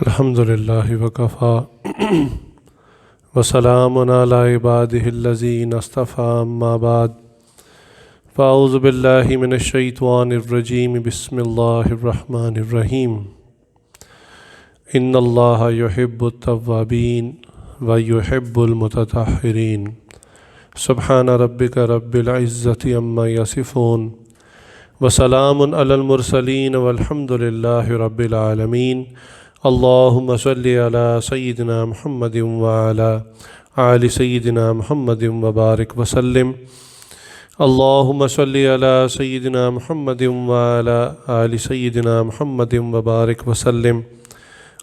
الحمدللہ وکفی وسلام علی عبادہ الذین اصطفی اما بعد فاعوذ باللہ من الشیطان الرجیم بسم اللہ الرحمن الرحیم ان اللہ یحب التوابین ویحب المتطہرین سبحان ربک رب العزۃ عما یصفون وسلام علی المرسلین والحمد للہ رب العالمین اللہم صلی علی سیدنا محمد وعلی آل سیدنا محمد وبارک وسلم اللہم صلی علی سیدنا محمد وعلی آل سیدنا محمد وبارک وسلم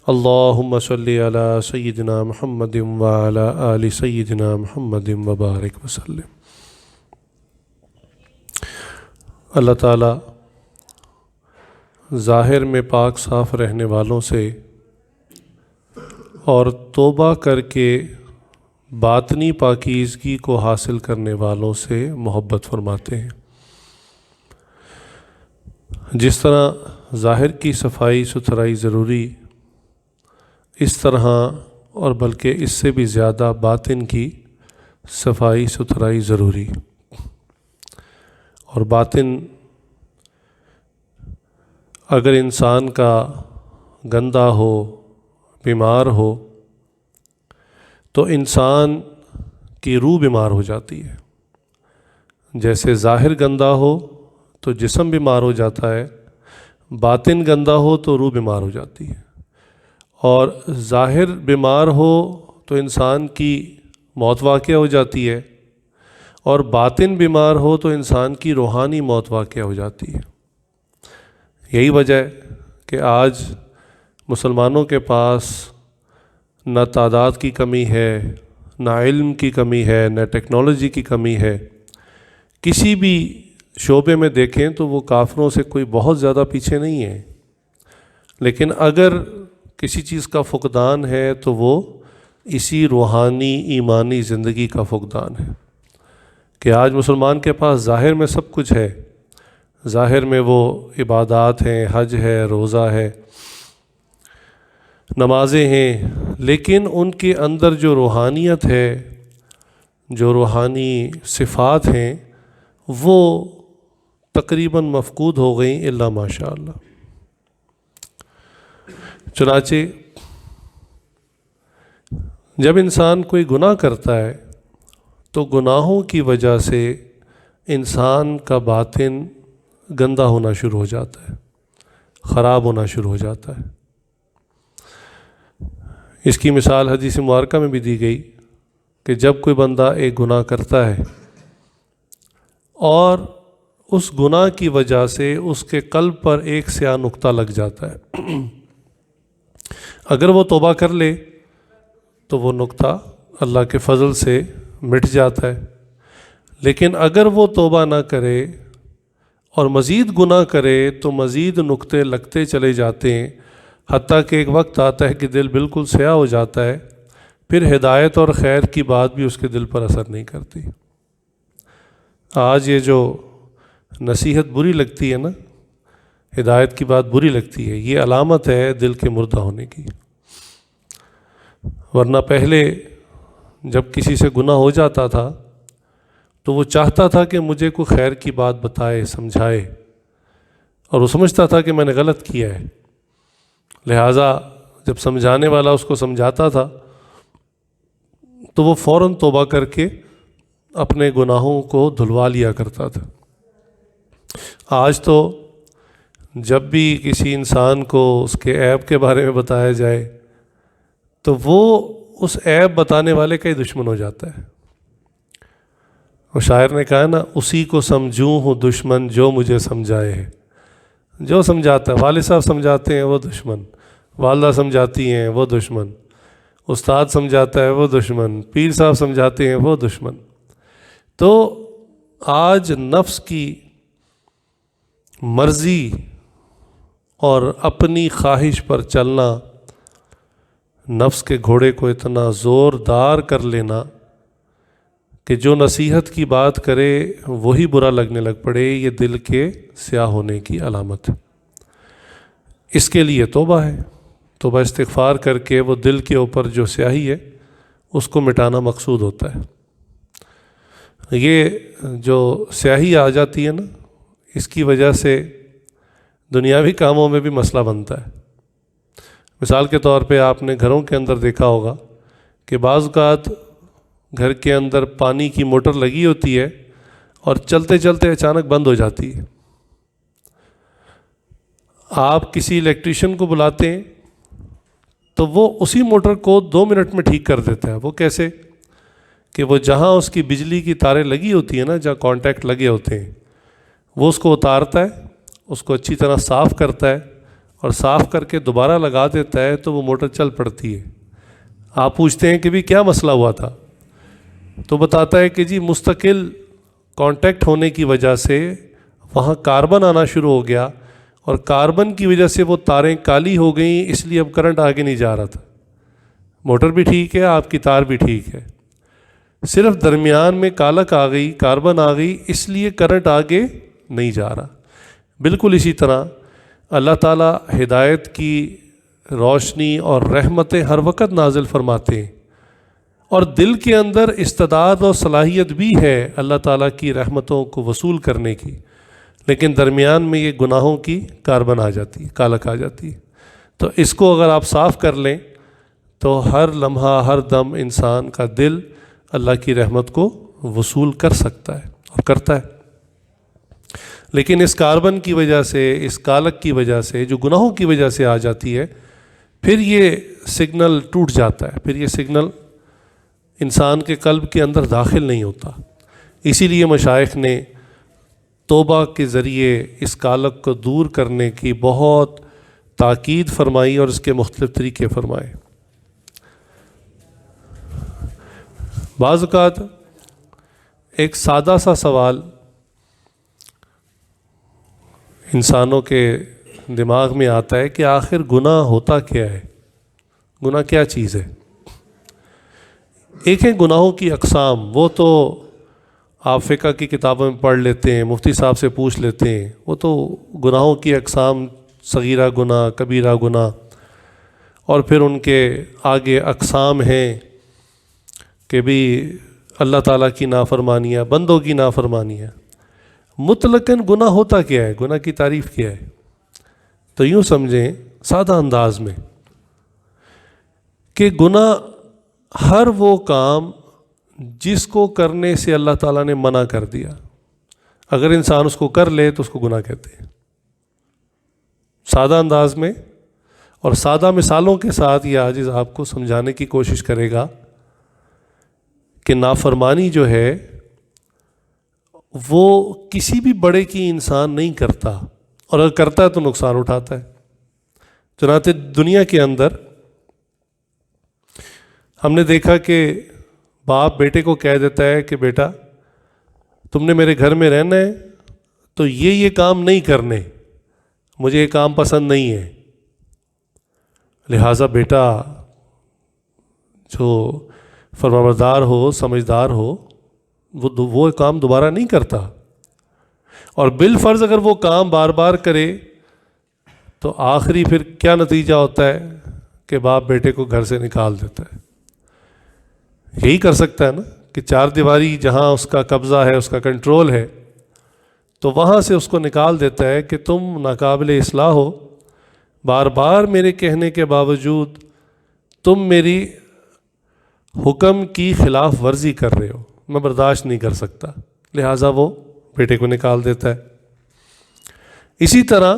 اللہم صلی علی سیدنا محمد وعلی آل سیدنا محمد وبارک وسلم۔ اللہ تعالیٰ ظاہر میں پاک صاف رہنے والوں سے اور توبہ کر کے باطنی پاکیزگی کو حاصل کرنے والوں سے محبت فرماتے ہیں۔ جس طرح ظاہر کی صفائی ستھرائی ضروری، اس طرح اور بلکہ اس سے بھی زیادہ باطن کی صفائی ستھرائی ضروری، اور باطن اگر انسان کا گندہ ہو، بیمار ہو، تو انسان کی روح بیمار ہو جاتی ہے۔ جیسے ظاہر گندہ ہو تو جسم بیمار ہو جاتا ہے، باطن گندہ ہو تو روح بیمار ہو جاتی ہے، اور ظاہر بیمار ہو تو انسان کی موت واقع ہو جاتی ہے، اور باطن بیمار ہو تو انسان کی روحانی موت واقع ہو جاتی ہے۔ یہی وجہ ہے کہ آج مسلمانوں کے پاس نہ تعداد کی کمی ہے، نہ علم کی کمی ہے، نہ ٹیکنالوجی کی کمی ہے۔ کسی بھی شعبے میں دیکھیں تو وہ کافروں سے کوئی بہت زیادہ پیچھے نہیں ہے، لیکن اگر کسی چیز کا فقدان ہے تو وہ اسی روحانی ایمانی زندگی کا فقدان ہے، کہ آج مسلمان کے پاس ظاہر میں سب کچھ ہے، ظاہر میں وہ عبادات ہیں، حج ہے، روزہ ہے، نمازیں ہیں، لیکن ان کے اندر جو روحانیت ہے، جو روحانی صفات ہیں، وہ تقریباً مفقود ہو گئیں الا ماشاء اللہ۔ چنانچہ جب انسان کوئی گناہ کرتا ہے تو گناہوں کی وجہ سے انسان کا باطن گندہ ہونا شروع ہو جاتا ہے، خراب ہونا شروع ہو جاتا ہے۔ اس کی مثال حدیث مبارکہ میں بھی دی گئی کہ جب کوئی بندہ ایک گناہ کرتا ہے اور اس گناہ کی وجہ سے اس کے قلب پر ایک سیاہ نقطہ لگ جاتا ہے، اگر وہ توبہ کر لے تو وہ نقطہ اللہ کے فضل سے مٹ جاتا ہے، لیکن اگر وہ توبہ نہ کرے اور مزید گناہ کرے تو مزید نقطے لگتے چلے جاتے ہیں، حتیٰ کہ ایک وقت آتا ہے کہ دل بالکل سیاہ ہو جاتا ہے، پھر ہدایت اور خیر کی بات بھی اس کے دل پر اثر نہیں کرتی۔ آج یہ جو نصیحت بری لگتی ہے نا، ہدایت کی بات بری لگتی ہے، یہ علامت ہے دل کے مردہ ہونے کی۔ ورنہ پہلے جب کسی سے گناہ ہو جاتا تھا تو وہ چاہتا تھا کہ مجھے کوئی خیر کی بات بتائے، سمجھائے، اور وہ سمجھتا تھا کہ میں نے غلط کیا ہے، لہٰذا جب سمجھانے والا اس کو سمجھاتا تھا تو وہ فوراً توبہ کر کے اپنے گناہوں کو دھلوا لیا کرتا تھا۔ آج تو جب بھی کسی انسان کو اس کے عیب کے بارے میں بتایا جائے تو وہ اس عیب بتانے والے کا ہی دشمن ہو جاتا ہے۔ وہ شاعر نے کہا نا، اسی کو سمجھوں ہوں دشمن جو مجھے سمجھائے ہے۔ جو سمجھاتا ہے، والد صاحب سمجھاتے ہیں وہ دشمن، والدہ سمجھاتی ہیں وہ دشمن، استاد سمجھاتا ہے وہ دشمن، پیر صاحب سمجھاتے ہیں وہ دشمن۔ تو آج نفس کی مرضی اور اپنی خواہش پر چلنا، نفس کے گھوڑے کو اتنا زوردار کر لینا کہ جو نصیحت کی بات کرے وہی برا لگنے لگ پڑے، یہ دل کے سیاہ ہونے کی علامت ہے۔ اس کے لیے توبہ ہے، توبہ استغفار کر کے وہ دل کے اوپر جو سیاہی ہے اس کو مٹانا مقصود ہوتا ہے۔ یہ جو سیاہی آ جاتی ہے نا، اس کی وجہ سے دنیاوی کاموں میں بھی مسئلہ بنتا ہے۔ مثال کے طور پہ آپ نے گھروں کے اندر دیکھا ہوگا کہ بعض اوقات گھر کے اندر پانی کی موٹر لگی ہوتی ہے اور چلتے چلتے اچانک بند ہو جاتی ہے۔ آپ کسی الیکٹریشین کو بلاتے ہیں تو وہ اسی موٹر کو 2 منٹ میں ٹھیک کر دیتا ہے۔ وہ کیسے؟ کہ وہ جہاں اس کی بجلی کی تاریں لگی ہوتی ہیں نا، جہاں کانٹیکٹ لگے ہوتے ہیں، وہ اس کو اتارتا ہے، اس کو اچھی طرح صاف کرتا ہے اور صاف کر کے دوبارہ لگا دیتا ہے تو وہ موٹر چل پڑتی ہے۔ آپ پوچھتے ہیں کہ بھی کیا مسئلہ ہوا تھا؟ تو بتاتا ہے کہ جی مستقل کانٹیکٹ ہونے کی وجہ سے وہاں کاربن آنا شروع ہو گیا، اور کاربن کی وجہ سے وہ تاریں کالی ہو گئیں، اس لیے اب کرنٹ آگے نہیں جا رہا تھا۔ موٹر بھی ٹھیک ہے، آپ کی تار بھی ٹھیک ہے، صرف درمیان میں کالک آ گئی، کاربن آ گئی، اس لیے کرنٹ آگے نہیں جا رہا۔ بالکل اسی طرح اللہ تعالیٰ ہدایت کی روشنی اور رحمتیں ہر وقت نازل فرماتے ہیں، اور دل کے اندر استعداد اور صلاحیت بھی ہے اللہ تعالیٰ کی رحمتوں کو وصول کرنے کی، لیکن درمیان میں یہ گناہوں کی کاربن آ جاتی ہے، کالک آ جاتی ہے۔ تو اس کو اگر آپ صاف کر لیں تو ہر لمحہ ہر دم انسان کا دل اللہ کی رحمت کو وصول کر سکتا ہے اور کرتا ہے۔ لیکن اس کاربن کی وجہ سے، اس کالک کی وجہ سے، جو گناہوں کی وجہ سے آ جاتی ہے، پھر یہ سگنل ٹوٹ جاتا ہے، پھر یہ سگنل انسان کے قلب کے اندر داخل نہیں ہوتا۔ اسی لیے مشائخ نے توبہ کے ذریعے اس کالک کو دور کرنے کی بہت تاکید فرمائی اور اس کے مختلف طریقے فرمائے۔ بعض اوقات ایک سادہ سا سوال انسانوں کے دماغ میں آتا ہے کہ آخر گناہ ہوتا کیا ہے؟ گناہ کیا چیز ہے؟ ایک ہے گناہوں کی اقسام، وہ تو آپ فقہ کی کتابوں میں پڑھ لیتے ہیں، مفتی صاحب سے پوچھ لیتے ہیں، وہ تو گناہوں کی اقسام، صغیرہ گناہ، کبیرہ گناہ، اور پھر ان کے آگے اقسام ہیں کہ بھی اللہ تعالیٰ کی نافرمانیاں، بندوں کی نافرمانیاں۔ مطلقاً گناہ ہوتا کیا ہے؟ گناہ کی تعریف کیا ہے؟ تو یوں سمجھیں سادہ انداز میں کہ گناہ ہر وہ کام جس کو کرنے سے اللہ تعالیٰ نے منع کر دیا، اگر انسان اس کو کر لے تو اس کو گناہ کہتے ہیں۔ سادہ انداز میں اور سادہ مثالوں کے ساتھ یہ عاجز آپ کو سمجھانے کی کوشش کرے گا کہ نافرمانی جو ہے وہ کسی بھی بڑے کی انسان نہیں کرتا، اور اگر کرتا ہے تو نقصان اٹھاتا ہے۔ چنانچہ دنیا کے اندر ہم نے دیکھا کہ باپ بیٹے کو کہہ دیتا ہے کہ بیٹا تم نے میرے گھر میں رہنا ہے تو یہ کام نہیں کرنے، مجھے یہ کام پسند نہیں ہے، لہٰذا بیٹا جو فرمانبردار ہو، سمجھدار ہو، وہ کام دوبارہ نہیں کرتا، اور بالفرض اگر وہ کام بار بار کرے تو آخری پھر کیا نتیجہ ہوتا ہے کہ باپ بیٹے کو گھر سے نکال دیتا ہے۔ یہی کر سکتا ہے نا کہ 4 دیواری جہاں اس کا قبضہ ہے، اس کا کنٹرول ہے، تو وہاں سے اس کو نکال دیتا ہے کہ تم ناقابل اصلاح ہو، بار بار میرے کہنے کے باوجود تم میری حکم کی خلاف ورزی کر رہے ہو، میں برداشت نہیں کر سکتا، لہٰذا وہ بیٹے کو نکال دیتا ہے۔ اسی طرح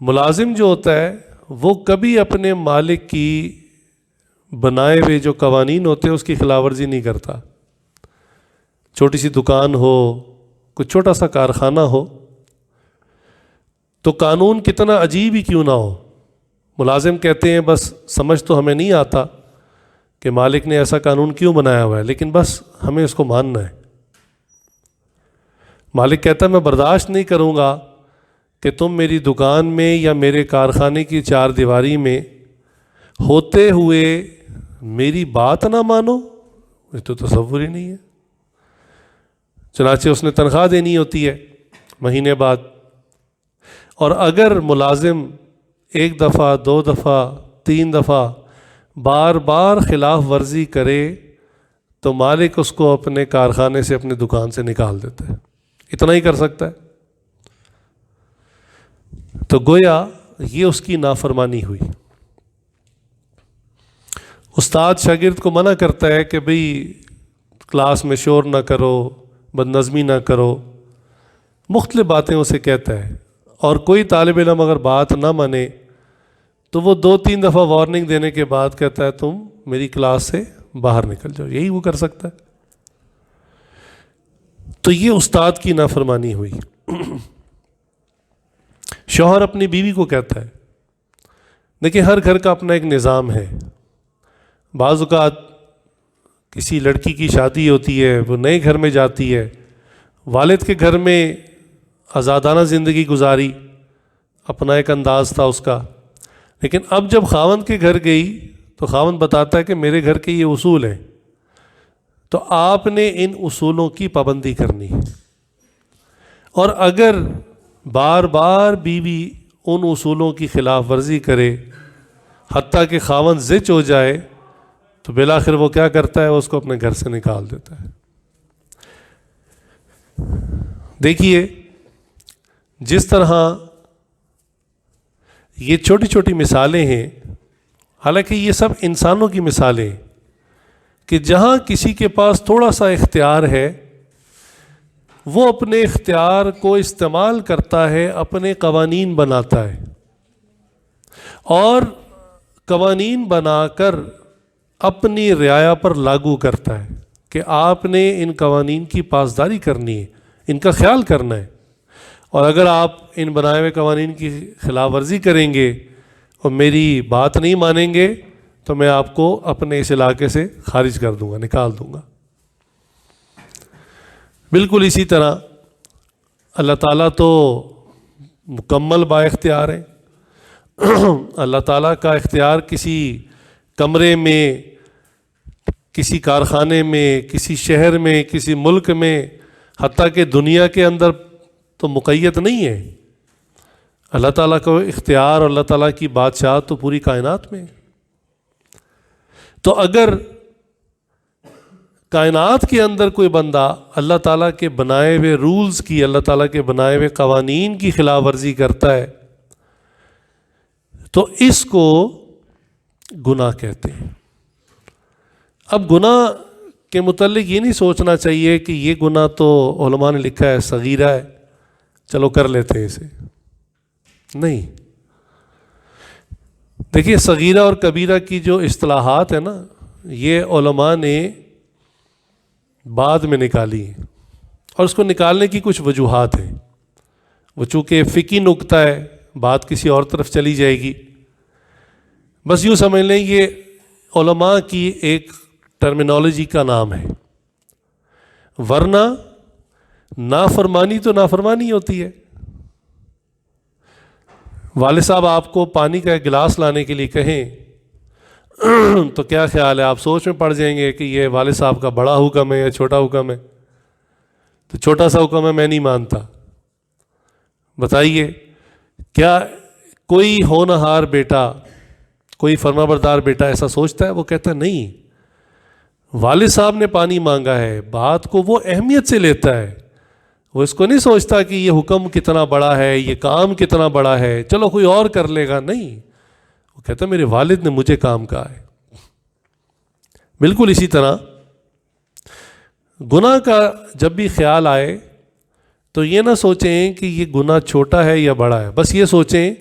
ملازم جو ہوتا ہے وہ کبھی اپنے مالک کی بنائے ہوئے جو قوانین ہوتے ہیں اس کی خلاف ورزی نہیں کرتا۔ چھوٹی سی دکان ہو، کوئی چھوٹا سا کارخانہ ہو، تو قانون کتنا عجیب ہی کیوں نہ ہو، ملازم کہتے ہیں بس سمجھ تو ہمیں نہیں آتا کہ مالک نے ایسا قانون کیوں بنایا ہوا ہے، لیکن بس ہمیں اس کو ماننا ہے۔ مالک کہتا ہے میں برداشت نہیں کروں گا کہ تم میری دکان میں یا میرے کارخانے کی 4 دیواری میں ہوتے ہوئے میری بات نہ مانو، یہ تو تصور ہی نہیں ہے۔ چنانچہ اس نے تنخواہ دینی ہوتی ہے مہینے بعد، اور اگر ملازم ایک دفعہ، دو دفعہ، تین دفعہ بار بار خلاف ورزی کرے تو مالک اس کو اپنے کارخانے سے، اپنے دکان سے نکال دیتا ہے. اتنا ہی کر سکتا ہے. تو گویا یہ اس کی نافرمانی ہوئی. استاد شاگرد کو منع کرتا ہے کہ بھئی کلاس میں شور نہ کرو، بد نظمی نہ کرو، مختلف باتیں اسے کہتا ہے. اور کوئی طالب علم اگر بات نہ مانے تو وہ 2-3 دفعہ وارننگ دینے کے بعد کہتا ہے تم میری کلاس سے باہر نکل جاؤ. یہی وہ کر سکتا ہے. تو یہ استاد کی نافرمانی ہوئی. شوہر اپنی بیوی کو کہتا ہے، دیکھیں ہر گھر کا اپنا ایک نظام ہے. بعض اوقات کسی لڑکی کی شادی ہوتی ہے، وہ نئے گھر میں جاتی ہے، والد کے گھر میں آزادانہ زندگی گزاری، اپنا ایک انداز تھا اس کا. لیکن اب جب خاوند کے گھر گئی تو خاوند بتاتا ہے کہ میرے گھر کے یہ اصول ہیں، تو آپ نے ان اصولوں کی پابندی کرنی ہے. اور اگر بار بار بیوی ان اصولوں کی خلاف ورزی کرے حتیٰ کہ خاوند زچ ہو جائے تو بالآخر وہ کیا کرتا ہے، اس کو اپنے گھر سے نکال دیتا ہے. دیکھیے جس طرح یہ چھوٹی چھوٹی مثالیں ہیں، حالانکہ یہ سب انسانوں کی مثالیں ہیں کہ جہاں کسی کے پاس تھوڑا سا اختیار ہے وہ اپنے اختیار کو استعمال کرتا ہے، اپنے قوانین بناتا ہے، اور قوانین بنا کر اپنی رعایا پر لاگو کرتا ہے کہ آپ نے ان قوانین کی پاسداری کرنی ہے، ان کا خیال کرنا ہے. اور اگر آپ ان بنائے ہوئے قوانین کی خلاف ورزی کریں گے اور میری بات نہیں مانیں گے تو میں آپ کو اپنے اس علاقے سے خارج کر دوں گا، نکال دوں گا. بالکل اسی طرح اللہ تعالیٰ تو مکمل با اختیار ہے. اللہ تعالیٰ کا اختیار کسی کمرے میں، کسی کارخانے میں، کسی شہر میں، کسی ملک میں، حتیٰ کہ دنیا کے اندر تو مقید نہیں ہے. اللہ تعالیٰ کا اختیار اور اللہ تعالیٰ کی بادشاہت تو پوری کائنات میں ہے. تو اگر کائنات کے اندر کوئی بندہ اللہ تعالیٰ کے بنائے ہوئے رولز کی، اللہ تعالیٰ کے بنائے ہوئے قوانین کی خلاف ورزی کرتا ہے تو اس کو گناہ کہتے ہیں. اب گناہ کے متعلق یہ نہیں سوچنا چاہیے کہ یہ گناہ تو علماء نے لکھا ہے صغیرہ ہے، چلو کر لیتے ہیں اسے. نہیں، دیکھیے صغیرہ اور کبیرہ کی جو اصطلاحات ہیں نا، یہ علماء نے بعد میں نکالی ہیں، اور اس کو نکالنے کی کچھ وجوہات ہیں. وہ چونکہ فقہی نکتہ ہے، بات کسی اور طرف چلی جائے گی. بس یوں سمجھ لیں یہ علماء کی ایک ٹرمینالوجی کا نام ہے، ورنہ نافرمانی تو نافرمانی ہوتی ہے. والد صاحب آپ کو پانی کا ایک گلاس لانے کے لیے کہیں تو کیا خیال ہے، آپ سوچ میں پڑ جائیں گے کہ یہ والد صاحب کا بڑا حکم ہے یا چھوٹا حکم ہے. تو چھوٹا سا حکم ہے، میں نہیں مانتا. بتائیے کیا کوئی ہونہار بیٹا، کوئی فرما بردار بیٹا ایسا سوچتا ہے؟ وہ کہتا ہے نہیں، والد صاحب نے پانی مانگا ہے، بات کو وہ اہمیت سے لیتا ہے. وہ اس کو نہیں سوچتا کہ یہ حکم کتنا بڑا ہے، یہ کام کتنا بڑا ہے، چلو کوئی اور کر لے گا. نہیں، وہ کہتا ہے میرے والد نے مجھے کام کہا ہے. بالکل اسی طرح گناہ کا جب بھی خیال آئے تو یہ نہ سوچیں کہ یہ گناہ چھوٹا ہے یا بڑا ہے، بس یہ سوچیں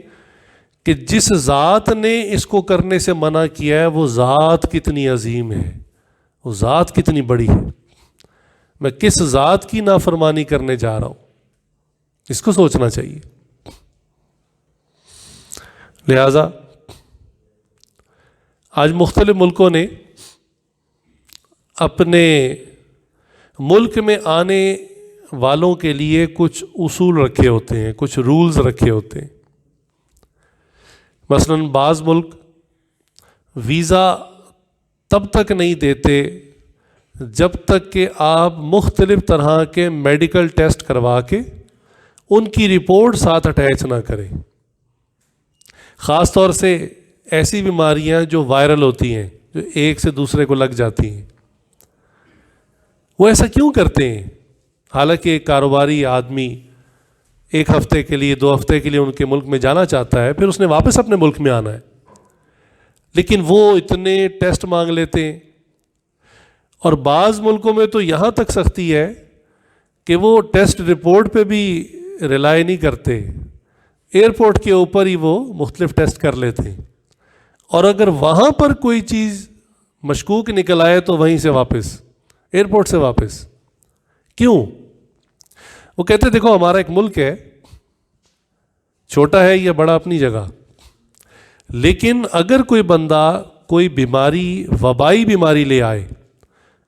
کہ جس ذات نے اس کو کرنے سے منع کیا ہے وہ ذات کتنی عظیم ہے، وہ ذات کتنی بڑی ہے، میں کس ذات کی نافرمانی کرنے جا رہا ہوں، اس کو سوچنا چاہیے. لہذا آج مختلف ملکوں نے اپنے ملک میں آنے والوں کے لیے کچھ اصول رکھے ہوتے ہیں، کچھ رولز رکھے ہوتے ہیں. مثلاً بعض ملک ویزا تب تک نہیں دیتے جب تک کہ آپ مختلف طرح کے میڈیکل ٹیسٹ کروا کے ان کی رپورٹ ساتھ اٹیچ نہ کریں. خاص طور سے ایسی بیماریاں جو وائرل ہوتی ہیں، جو ایک سے دوسرے کو لگ جاتی ہیں، وہ ایسا کیوں کرتے ہیں؟ حالانکہ ایک کاروباری آدمی ایک ہفتے کے لیے 2 ہفتے کے لیے ان کے ملک میں جانا چاہتا ہے، پھر اس نے واپس اپنے ملک میں آنا ہے، لیکن وہ اتنے ٹیسٹ مانگ لیتے ہیں. اور بعض ملکوں میں تو یہاں تک سختی ہے کہ وہ ٹیسٹ رپورٹ پہ بھی ریلائی نہیں کرتے، ایئرپورٹ کے اوپر ہی وہ مختلف ٹیسٹ کر لیتے ہیں، اور اگر وہاں پر کوئی چیز مشکوک نکل آئے تو وہیں سے واپس، ایئرپورٹ سے واپس. کیوں؟ وہ کہتے دیکھو ہمارا ایک ملک ہے، چھوٹا ہے یا بڑا اپنی جگہ، لیکن اگر کوئی بندہ کوئی بیماری، وبائی بیماری لے آئے،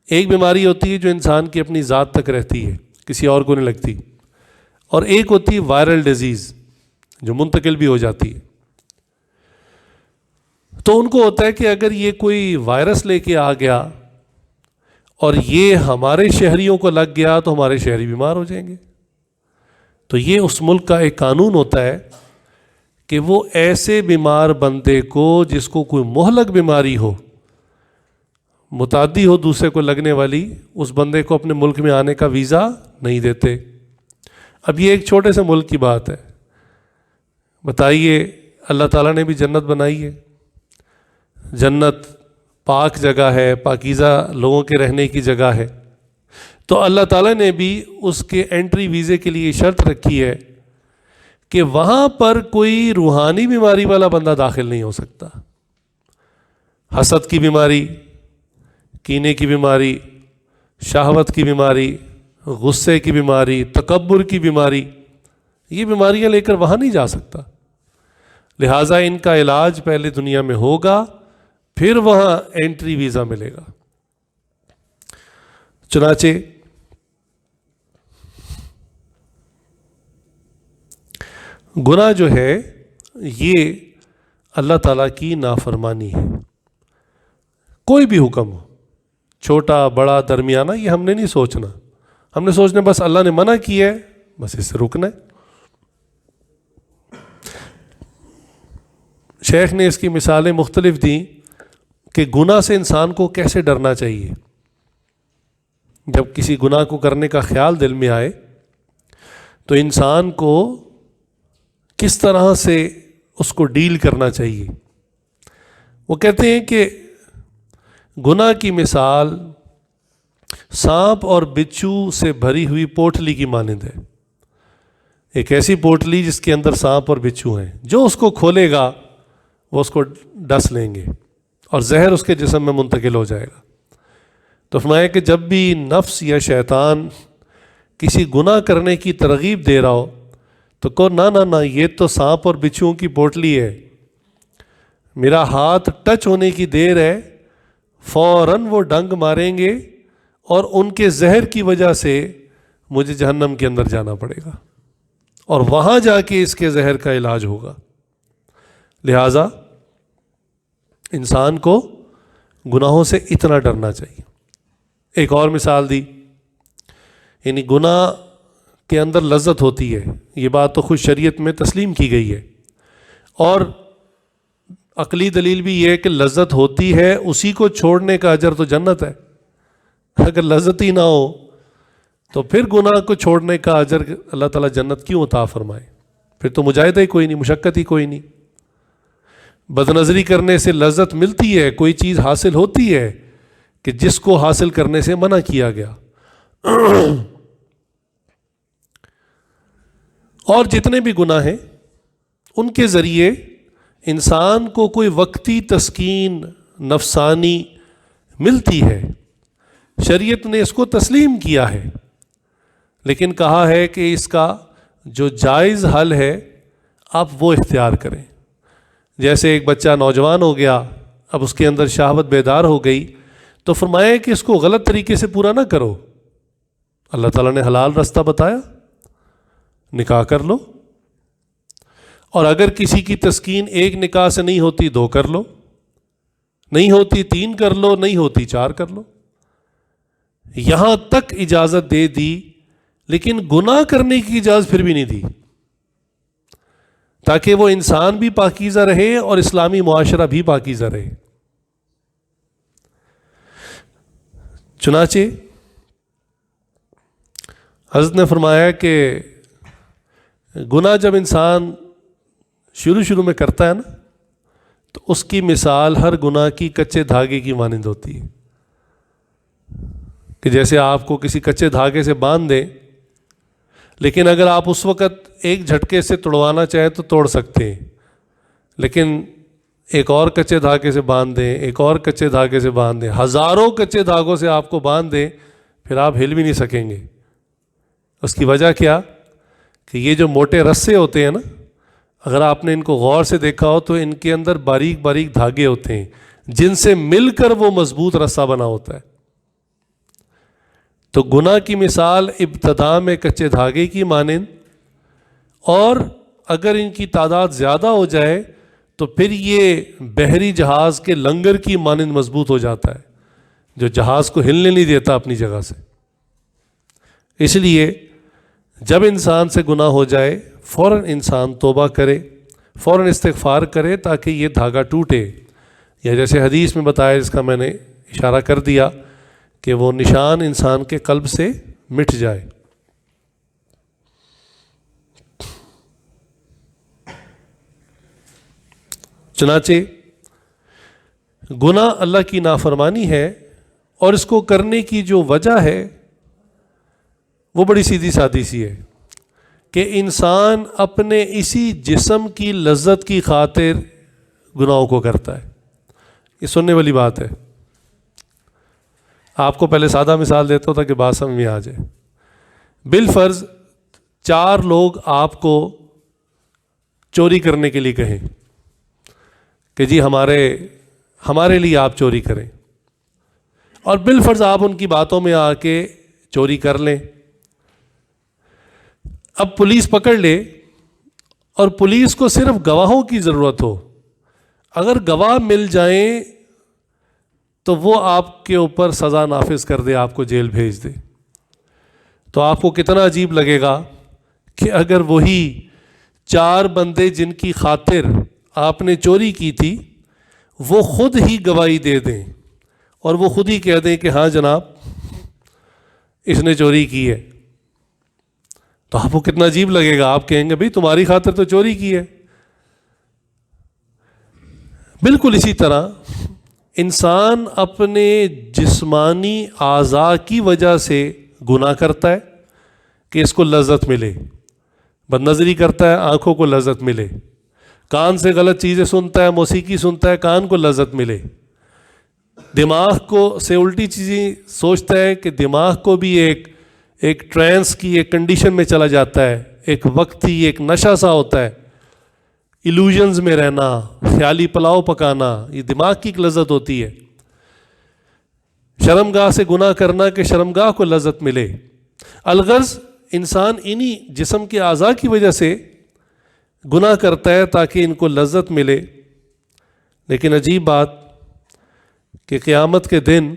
ایک بیماری ہوتی ہے جو انسان کی اپنی ذات تک رہتی ہے، کسی اور کو نہیں لگتی، اور ایک ہوتی ہے وائرل ڈیزیز جو منتقل بھی ہو جاتی ہے. تو ان کو ہوتا ہے کہ اگر یہ کوئی وائرس لے کے آ گیا اور یہ ہمارے شہریوں کو لگ گیا تو ہمارے شہری بیمار ہو جائیں گے. تو یہ اس ملک کا ایک قانون ہوتا ہے کہ وہ ایسے بیمار بندے کو جس کو کوئی مہلک بیماری ہو، متعدی ہو دوسرے کو لگنے والی، اس بندے کو اپنے ملک میں آنے کا ویزا نہیں دیتے. اب یہ ایک چھوٹے سے ملک کی بات ہے، بتائیے اللہ تعالیٰ نے بھی جنت بنائی ہے، جنت پاک جگہ ہے، پاکیزہ لوگوں کے رہنے کی جگہ ہے، تو اللہ تعالیٰ نے بھی اس کے انٹری ویزے کے لیے شرط رکھی ہے کہ وہاں پر کوئی روحانی بیماری والا بندہ داخل نہیں ہو سکتا. حسد کی بیماری، کینے کی بیماری، شہوت کی بیماری، غصے کی بیماری، تکبر کی بیماری، یہ بیماریاں لے کر وہاں نہیں جا سکتا. لہٰذا ان کا علاج پہلے دنیا میں ہوگا، پھر وہاں انٹری ویزا ملے گا. چنانچہ گناہ جو ہے یہ اللہ تعالیٰ کی نافرمانی ہے. کوئی بھی حکم ہو، چھوٹا بڑا درمیانہ، یہ ہم نے نہیں سوچنا. ہم نے سوچنا بس اللہ نے منع کیا ہے، بس اس سے رکنا ہے. شیخ نے اس کی مثالیں مختلف دیں کہ گناہ سے انسان کو کیسے ڈرنا چاہیے. جب کسی گناہ کو کرنے کا خیال دل میں آئے تو انسان کو کس طرح سے اس کو ڈیل کرنا چاہیے. وہ کہتے ہیں کہ گناہ کی مثال سانپ اور بچھو سے بھری ہوئی پوٹلی کی مانند ہے. ایک ایسی پوٹلی جس کے اندر سانپ اور بچھو ہیں، جو اس کو کھولے گا وہ اس کو ڈس لیں گے اور زہر اس کے جسم میں منتقل ہو جائے گا. تو فرمایا کہ جب بھی نفس یا شیطان کسی گناہ کرنے کی ترغیب دے رہا ہو تو کہو نہ یہ تو سانپ اور بچھوؤں کی پوٹلی ہے، میرا ہاتھ ٹچ ہونے کی دیر ہے، فوراً وہ ڈنگ ماریں گے اور ان کے زہر کی وجہ سے مجھے جہنم کے اندر جانا پڑے گا، اور وہاں جا کے اس کے زہر کا علاج ہوگا. لہٰذا انسان کو گناہوں سے اتنا ڈرنا چاہیے. ایک اور مثال دی، یعنی گناہ کے اندر لذت ہوتی ہے، یہ بات تو خود شریعت میں تسلیم کی گئی ہے، اور عقلی دلیل بھی یہ ہے کہ لذت ہوتی ہے، اسی کو چھوڑنے کا اجر تو جنت ہے. اگر لذت ہی نہ ہو تو پھر گناہ کو چھوڑنے کا اجر اللہ تعالیٰ جنت کیوں عطا فرمائے؟ پھر تو مجاہدہ ہی کوئی نہیں، مشقت ہی کوئی نہیں. بد نظری کرنے سے لذت ملتی ہے، کوئی چیز حاصل ہوتی ہے کہ جس کو حاصل کرنے سے منع کیا گیا. اور جتنے بھی گناہ ہیں ان کے ذریعے انسان کو کوئی وقتی تسکین نفسانی ملتی ہے. شریعت نے اس کو تسلیم کیا ہے، لیکن کہا ہے کہ اس کا جو جائز حل ہے آپ وہ اختیار کریں. جیسے ایک بچہ نوجوان ہو گیا، اب اس کے اندر شہوت بیدار ہو گئی، تو فرمایا کہ اس کو غلط طریقے سے پورا نہ کرو. اللہ تعالیٰ نے حلال راستہ بتایا، نکاح کر لو، اور اگر کسی کی تسکین ایک نکاح سے نہیں ہوتی 2 کر لو، نہیں ہوتی 3 کر لو، نہیں ہوتی 4 کر لو. یہاں تک اجازت دے دی، لیکن گناہ کرنے کی اجازت پھر بھی نہیں دی. تاکہ وہ انسان بھی پاکیزہ رہے اور اسلامی معاشرہ بھی پاکیزہ رہے۔ چنانچہ حضرت نے فرمایا کہ گناہ جب انسان شروع میں کرتا ہے نا، تو اس کی مثال ہر گناہ کی کچے دھاگے کی مانند ہوتی ہے، کہ جیسے آپ کو کسی کچے دھاگے سے باندھ دیں، لیکن اگر آپ اس وقت ایک جھٹکے سے توڑوانا چاہیں تو توڑ سکتے ہیں، لیکن ایک اور کچے دھاگے سے باندھ دیں، ایک اور کچے دھاگے سے باندھ دیں، ہزاروں کچے دھاگوں سے آپ کو باندھ دیں، پھر آپ ہل بھی نہیں سکیں گے۔ اس کی وجہ کیا؟ کہ یہ جو موٹے رسے ہوتے ہیں نا، اگر آپ نے ان کو غور سے دیکھا ہو تو ان کے اندر باریک باریک دھاگے ہوتے ہیں جن سے مل کر وہ مضبوط رسہ بنا ہوتا ہے۔ تو گناہ کی مثال ابتدا میں کچے دھاگے کی مانند، اور اگر ان کی تعداد زیادہ ہو جائے تو پھر یہ بحری جہاز کے لنگر کی مانند مضبوط ہو جاتا ہے، جو جہاز کو ہلنے نہیں دیتا اپنی جگہ سے۔ اس لیے جب انسان سے گناہ ہو جائے فوراً انسان توبہ کرے، فوراً استغفار کرے تاکہ یہ دھاگا ٹوٹے، یا جیسے حدیث میں بتایا، جس کا میں نے اشارہ کر دیا، کہ وہ نشان انسان کے قلب سے مٹ جائے۔ چنانچہ گناہ اللہ کی نافرمانی ہے، اور اس کو کرنے کی جو وجہ ہے وہ بڑی سیدھی سادی سی ہے، کہ انسان اپنے اسی جسم کی لذت کی خاطر گناہوں کو کرتا ہے۔ یہ سننے والی بات ہے۔ آپ کو پہلے سادہ مثال دیتا ہوں تاکہ بات سمجھ میں آ جائے۔ بالفرض 4 لوگ آپ کو چوری کرنے کے لیے کہیں کہ جی ہمارے لیے آپ چوری کریں، اور بالفرض آپ ان کی باتوں میں آ کے چوری کر لیں۔ اب پولیس پکڑ لے، اور پولیس کو صرف گواہوں کی ضرورت ہو، اگر گواہ مل جائیں تو وہ آپ کے اوپر سزا نافذ کر دے، آپ کو جیل بھیج دے، تو آپ کو کتنا عجیب لگے گا کہ اگر وہی 4 بندے جن کی خاطر آپ نے چوری کی تھی وہ خود ہی گواہی دے دیں، اور وہ خود ہی کہہ دیں کہ ہاں جناب اس نے چوری کی ہے، تو آپ کو کتنا عجیب لگے گا۔ آپ کہیں گے بھئی تمہاری خاطر تو چوری کی ہے۔ بالکل اسی طرح انسان اپنے جسمانی اعضاء کی وجہ سے گناہ کرتا ہے کہ اس کو لذت ملے، بد نظری کرتا ہے آنکھوں کو لذت ملے، کان سے غلط چیزیں سنتا ہے، موسیقی سنتا ہے کان کو لذت ملے، دماغ کو سے الٹی چیزیں سوچتا ہے کہ دماغ کو بھی ایک ٹرانس کی ایک کنڈیشن میں چلا جاتا ہے، ایک وقتی ایک نشہ سا ہوتا ہے، ایلوژنز میں رہنا، خیالی پلاؤ پکانا، یہ دماغ کی ایک لذت ہوتی ہے۔ شرمگاہ سے گناہ کرنا کہ شرمگاہ کو لذت ملے۔ الغرض انسان انہی جسم کے اعضاء کی وجہ سے گناہ کرتا ہے تاکہ ان کو لذت ملے، لیکن عجیب بات کہ قیامت کے دن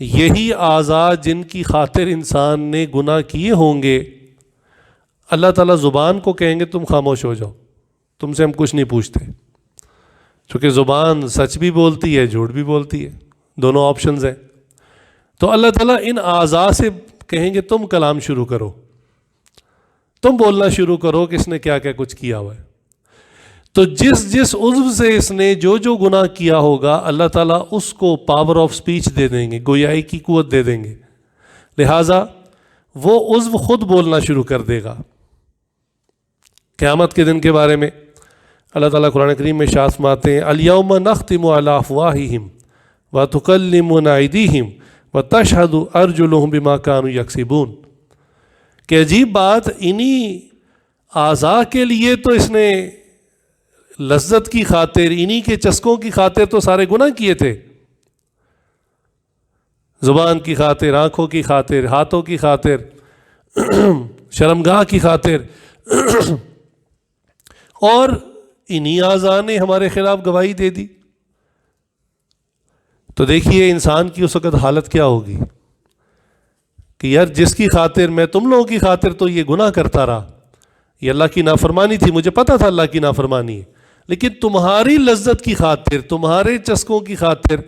یہی اعضاء جن کی خاطر انسان نے گناہ کیے ہوں گے، اللہ تعالیٰ زبان کو کہیں گے تم خاموش ہو جاؤ، تم سے ہم کچھ نہیں پوچھتے، چونکہ زبان سچ بھی بولتی ہے جھوٹ بھی بولتی ہے، دونوں آپشنز ہیں۔ تو اللہ تعالیٰ ان اعضاء سے کہیں گے تم کلام شروع کرو، تم بولنا شروع کرو کہ اس نے کیا کیا کچھ کیا ہوا ہے۔ تو جس عضو سے اس نے جو گناہ کیا ہوگا اللہ تعالیٰ اس کو پاور آف سپیچ دے دیں گے، گویائی کی قوت دے دیں گے، لہٰذا وہ عضو خود بولنا شروع کر دے گا۔ قیامت کے دن کے بارے میں اللہ تعالیٰ قرآن کریم میں ارشاد فرماتے ہیں الیوم نختم علی افواہہم وتکلمنا ایدیہم وتشہد ارجلہم بما کانوا یکسبون، کہ عجیب بات، انہی اعضاء کے لیے تو اس نے لذت کی خاطر، انہی کے چسکوں کی خاطر تو سارے گناہ کیے تھے، زبان کی خاطر، آنکھوں کی خاطر، ہاتھوں کی خاطر، شرمگاہ کی خاطر، اور انہی اعضاء نے ہمارے خلاف گواہی دے دی۔ تو دیکھیے انسان کی اس وقت حالت کیا ہوگی کہ یار جس کی خاطر میں تم لوگوں کی خاطر تو یہ گناہ کرتا رہا، یہ اللہ کی نافرمانی تھی، مجھے پتا تھا اللہ کی نافرمانی ہے، لیکن تمہاری لذت کی خاطر، تمہارے چسکوں کی خاطر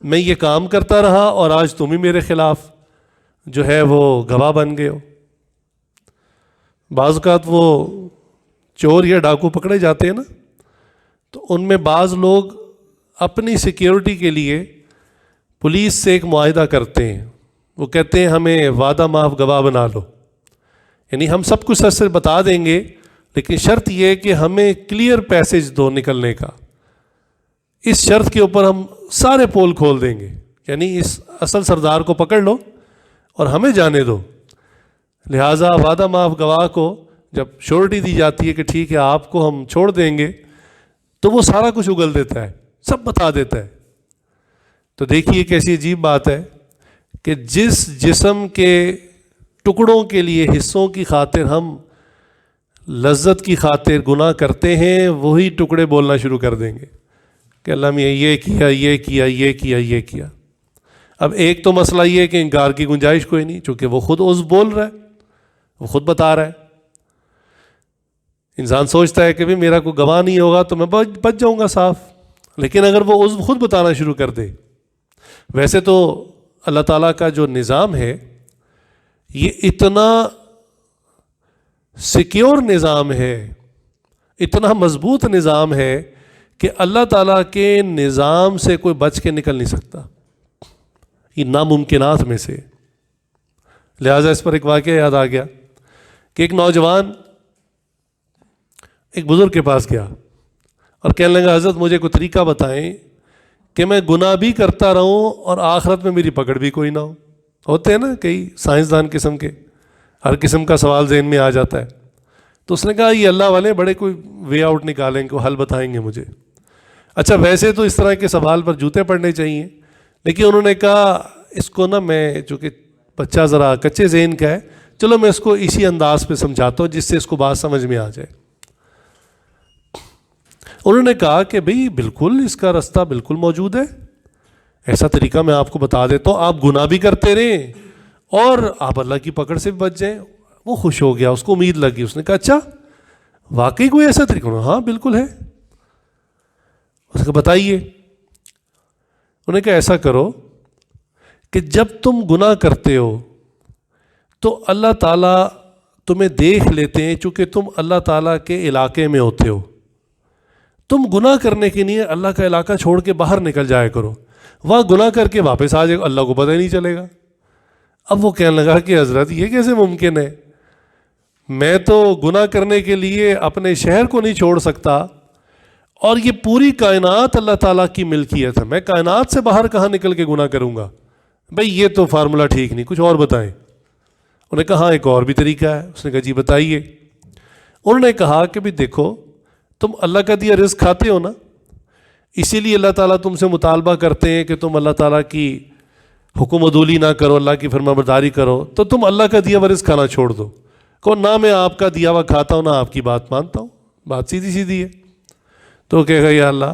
میں یہ کام کرتا رہا، اور آج تم ہی میرے خلاف جو ہے وہ گواہ بن گئے ہو۔ بعض اوقات وہ چور یا ڈاکو پکڑے جاتے ہیں نا، تو ان میں بعض لوگ اپنی سیکیورٹی کے لیے پولیس سے ایک معاہدہ کرتے ہیں، وہ کہتے ہیں ہمیں وعدہ معاف گواہ بنا لو، یعنی ہم سب کچھ سچ سے بتا دیں گے، لیکن شرط یہ ہے کہ ہمیں کلیئر پیسج دو نکلنے کا، اس شرط کے اوپر ہم سارے پول کھول دیں گے، یعنی اس اصل سردار کو پکڑ لو اور ہمیں جانے دو۔ لہٰذا وعدہ معاف گواہ کو جب شورٹی دی جاتی ہے کہ ٹھیک ہے آپ کو ہم چھوڑ دیں گے، تو وہ سارا کچھ اگل دیتا ہے، سب بتا دیتا ہے۔ تو دیکھیے کیسی عجیب بات ہے کہ جس جسم کے ٹکڑوں کے لیے، حصوں کی خاطر ہم لذت کی خاطر گناہ کرتے ہیں، وہی ٹکڑے بولنا شروع کر دیں گے کہ اللہ میاں یہ کیا، یہ کیا، یہ کیا، یہ کیا۔ اب ایک تو مسئلہ یہ ہے کہ انکار کی گنجائش کوئی نہیں، چونکہ وہ خود عذر بول رہا ہے، وہ خود بتا رہا ہے۔ انسان سوچتا ہے کہ بھی میرا کوئی گواہ نہیں ہوگا تو میں بچ جاؤں گا صاف، لیکن اگر وہ عذر خود بتانا شروع کر دے۔ ویسے تو اللہ تعالیٰ کا جو نظام ہے یہ اتنا سیکیور نظام ہے، اتنا مضبوط نظام ہے کہ اللہ تعالیٰ کے نظام سے کوئی بچ کے نکل نہیں سکتا، یہ ناممکنات میں سے۔ لہٰذا اس پر ایک واقعہ یاد آ گیا کہ ایک نوجوان ایک بزرگ کے پاس گیا اور کہنے لگا حضرت مجھے کوئی طریقہ بتائیں کہ میں گناہ بھی کرتا رہوں اور آخرت میں میری پکڑ بھی کوئی نہ ہو۔ ہوتے ہیں نا کئی سائنسدان قسم کے، ہر قسم کا سوال ذہن میں آ جاتا ہے۔ تو اس نے کہا یہ اللہ والے بڑے کوئی وے آؤٹ نکالیں گے، کوئی حل بتائیں گے مجھے۔ اچھا ویسے تو اس طرح کے سوال پر جوتے پڑنے چاہیے، لیکن انہوں نے کہا اس کو نا میں چونکہ بچہ ذرا کچے ذہن کا ہے، چلو میں اس کو اسی انداز پہ سمجھاتا ہوں جس سے اس کو بات سمجھ میں آ جائے۔ انہوں نے کہا کہ بھئی بالکل اس کا رستہ بالکل موجود ہے، ایسا طریقہ میں آپ کو بتا دیتا ہوں، آپ گناہ بھی کرتے رہیں اور آپ اللہ کی پکڑ سے بھی بچ جائیں۔ وہ خوش ہو گیا، اس کو امید لگی، اس نے کہا اچھا واقعی کوئی ایسا طریقہ؟ ہاں بالکل ہے۔ اس کو بتائیے۔ انہوں نے کہا ایسا کرو کہ جب تم گناہ کرتے ہو تو اللہ تعالیٰ تمہیں دیکھ لیتے ہیں، چونکہ تم اللہ تعالیٰ کے علاقے میں ہوتے ہو، تم گناہ کرنے کے لیے اللہ کا علاقہ چھوڑ کے باہر نکل جایا کرو، وہاں گناہ کر کے واپس آ جائے گا، اللہ کو پتہ ہی نہیں چلے گا۔ اب وہ کہنے لگا کہ حضرت یہ کیسے ممکن ہے، میں تو گناہ کرنے کے لیے اپنے شہر کو نہیں چھوڑ سکتا، اور یہ پوری کائنات اللہ تعالیٰ کی ملکیت ہے، میں کائنات سے باہر کہاں نکل کے گناہ کروں گا؟ بھئی یہ تو فارمولہ ٹھیک نہیں، کچھ اور بتائیں۔ انہوں نے کہا ہاں ایک اور بھی طریقہ ہے۔ اس نے کہا جی بتائیے۔ انہوں نے کہا کہ بھی دیکھو تم اللہ کا دیا رزق کھاتے ہو نا، اسی لیے اللہ تعالیٰ تم سے مطالبہ کرتے ہیں کہ تم اللہ تعالیٰ کی حکم عدولی نہ کرو، اللہ کی فرما برداری کرو، تو تم اللہ کا دیا ہوا رزق کھانا چھوڑ دو۔ کہو نہ میں آپ کا دیا ہوا کھاتا ہوں نہ آپ کی بات مانتا ہوں، بات سیدھی سیدھی ہے۔ تو کہے گا یا اللہ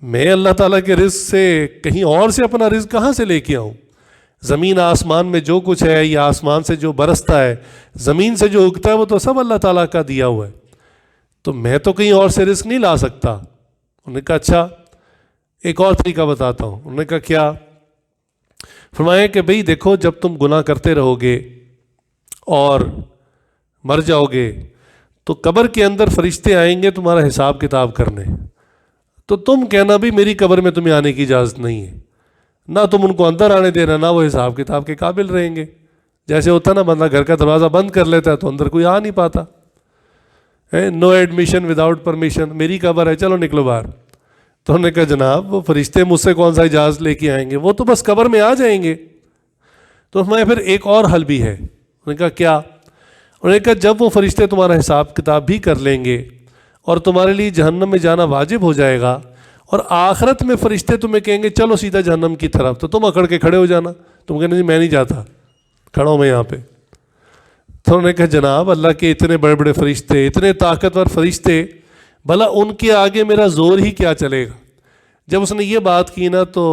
میں اللہ تعالیٰ کے رزق سے کہیں اور سے اپنا رزق کہاں سے لے کے آؤں؟ زمین آسمان میں جو کچھ ہے، یا آسمان سے جو برستا ہے، زمین سے جو اگتا ہے، وہ تو سب اللہ تعالیٰ کا دیا ہوا ہے، تو میں تو کہیں اور سے رزق نہیں لا سکتا۔ انہوں نے کہا اچھا ایک اور طریقہ بتاتا ہوں۔ انہوں نے کہا کیا؟ فرمایا کہ بھئی دیکھو جب تم گناہ کرتے رہو گے اور مر جاؤ گے تو قبر کے اندر فرشتے آئیں گے تمہارا حساب کتاب کرنے، تو تم کہنا بھی میری قبر میں تمہیں آنے کی اجازت نہیں ہے، نہ تم ان کو اندر آنے دینا، نہ وہ حساب کتاب کے قابل رہیں گے۔ جیسے ہوتا نا بندہ گھر کا دروازہ بند کر لیتا ہے تو اندر کوئی آ نہیں پاتا، نو ایڈمیشن وداؤٹ پرمیشن، میری قبر ہے چلو نکلو باہر۔ تو انہوں نے کہا جناب وہ فرشتے مجھ سے کون سا اجازت لے کے آئیں گے، وہ تو بس قبر میں آ جائیں گے۔ تو ہمیں پھر ایک اور حل بھی ہے۔ انہوں نے کہا کیا؟ انہوں نے کہا جب وہ فرشتے تمہارا حساب کتاب بھی کر لیں گے اور تمہارے لیے جہنم میں جانا واجب ہو جائے گا، اور آخرت میں فرشتے تمہیں کہیں گے چلو سیدھا جہنم کی طرف، تو تم اکڑ کے کھڑے ہو جانا، تم کہنا جی میں نہیں جاتا، کھڑا ہوں میں یہاں پہ۔ تو انہوں نے کہا جناب اللہ کے اتنے بڑے بڑے فرشتے، اتنے طاقتور فرشتے، بھلا ان کے آگے میرا زور ہی کیا چلے گا؟ جب اس نے یہ بات کی نا تو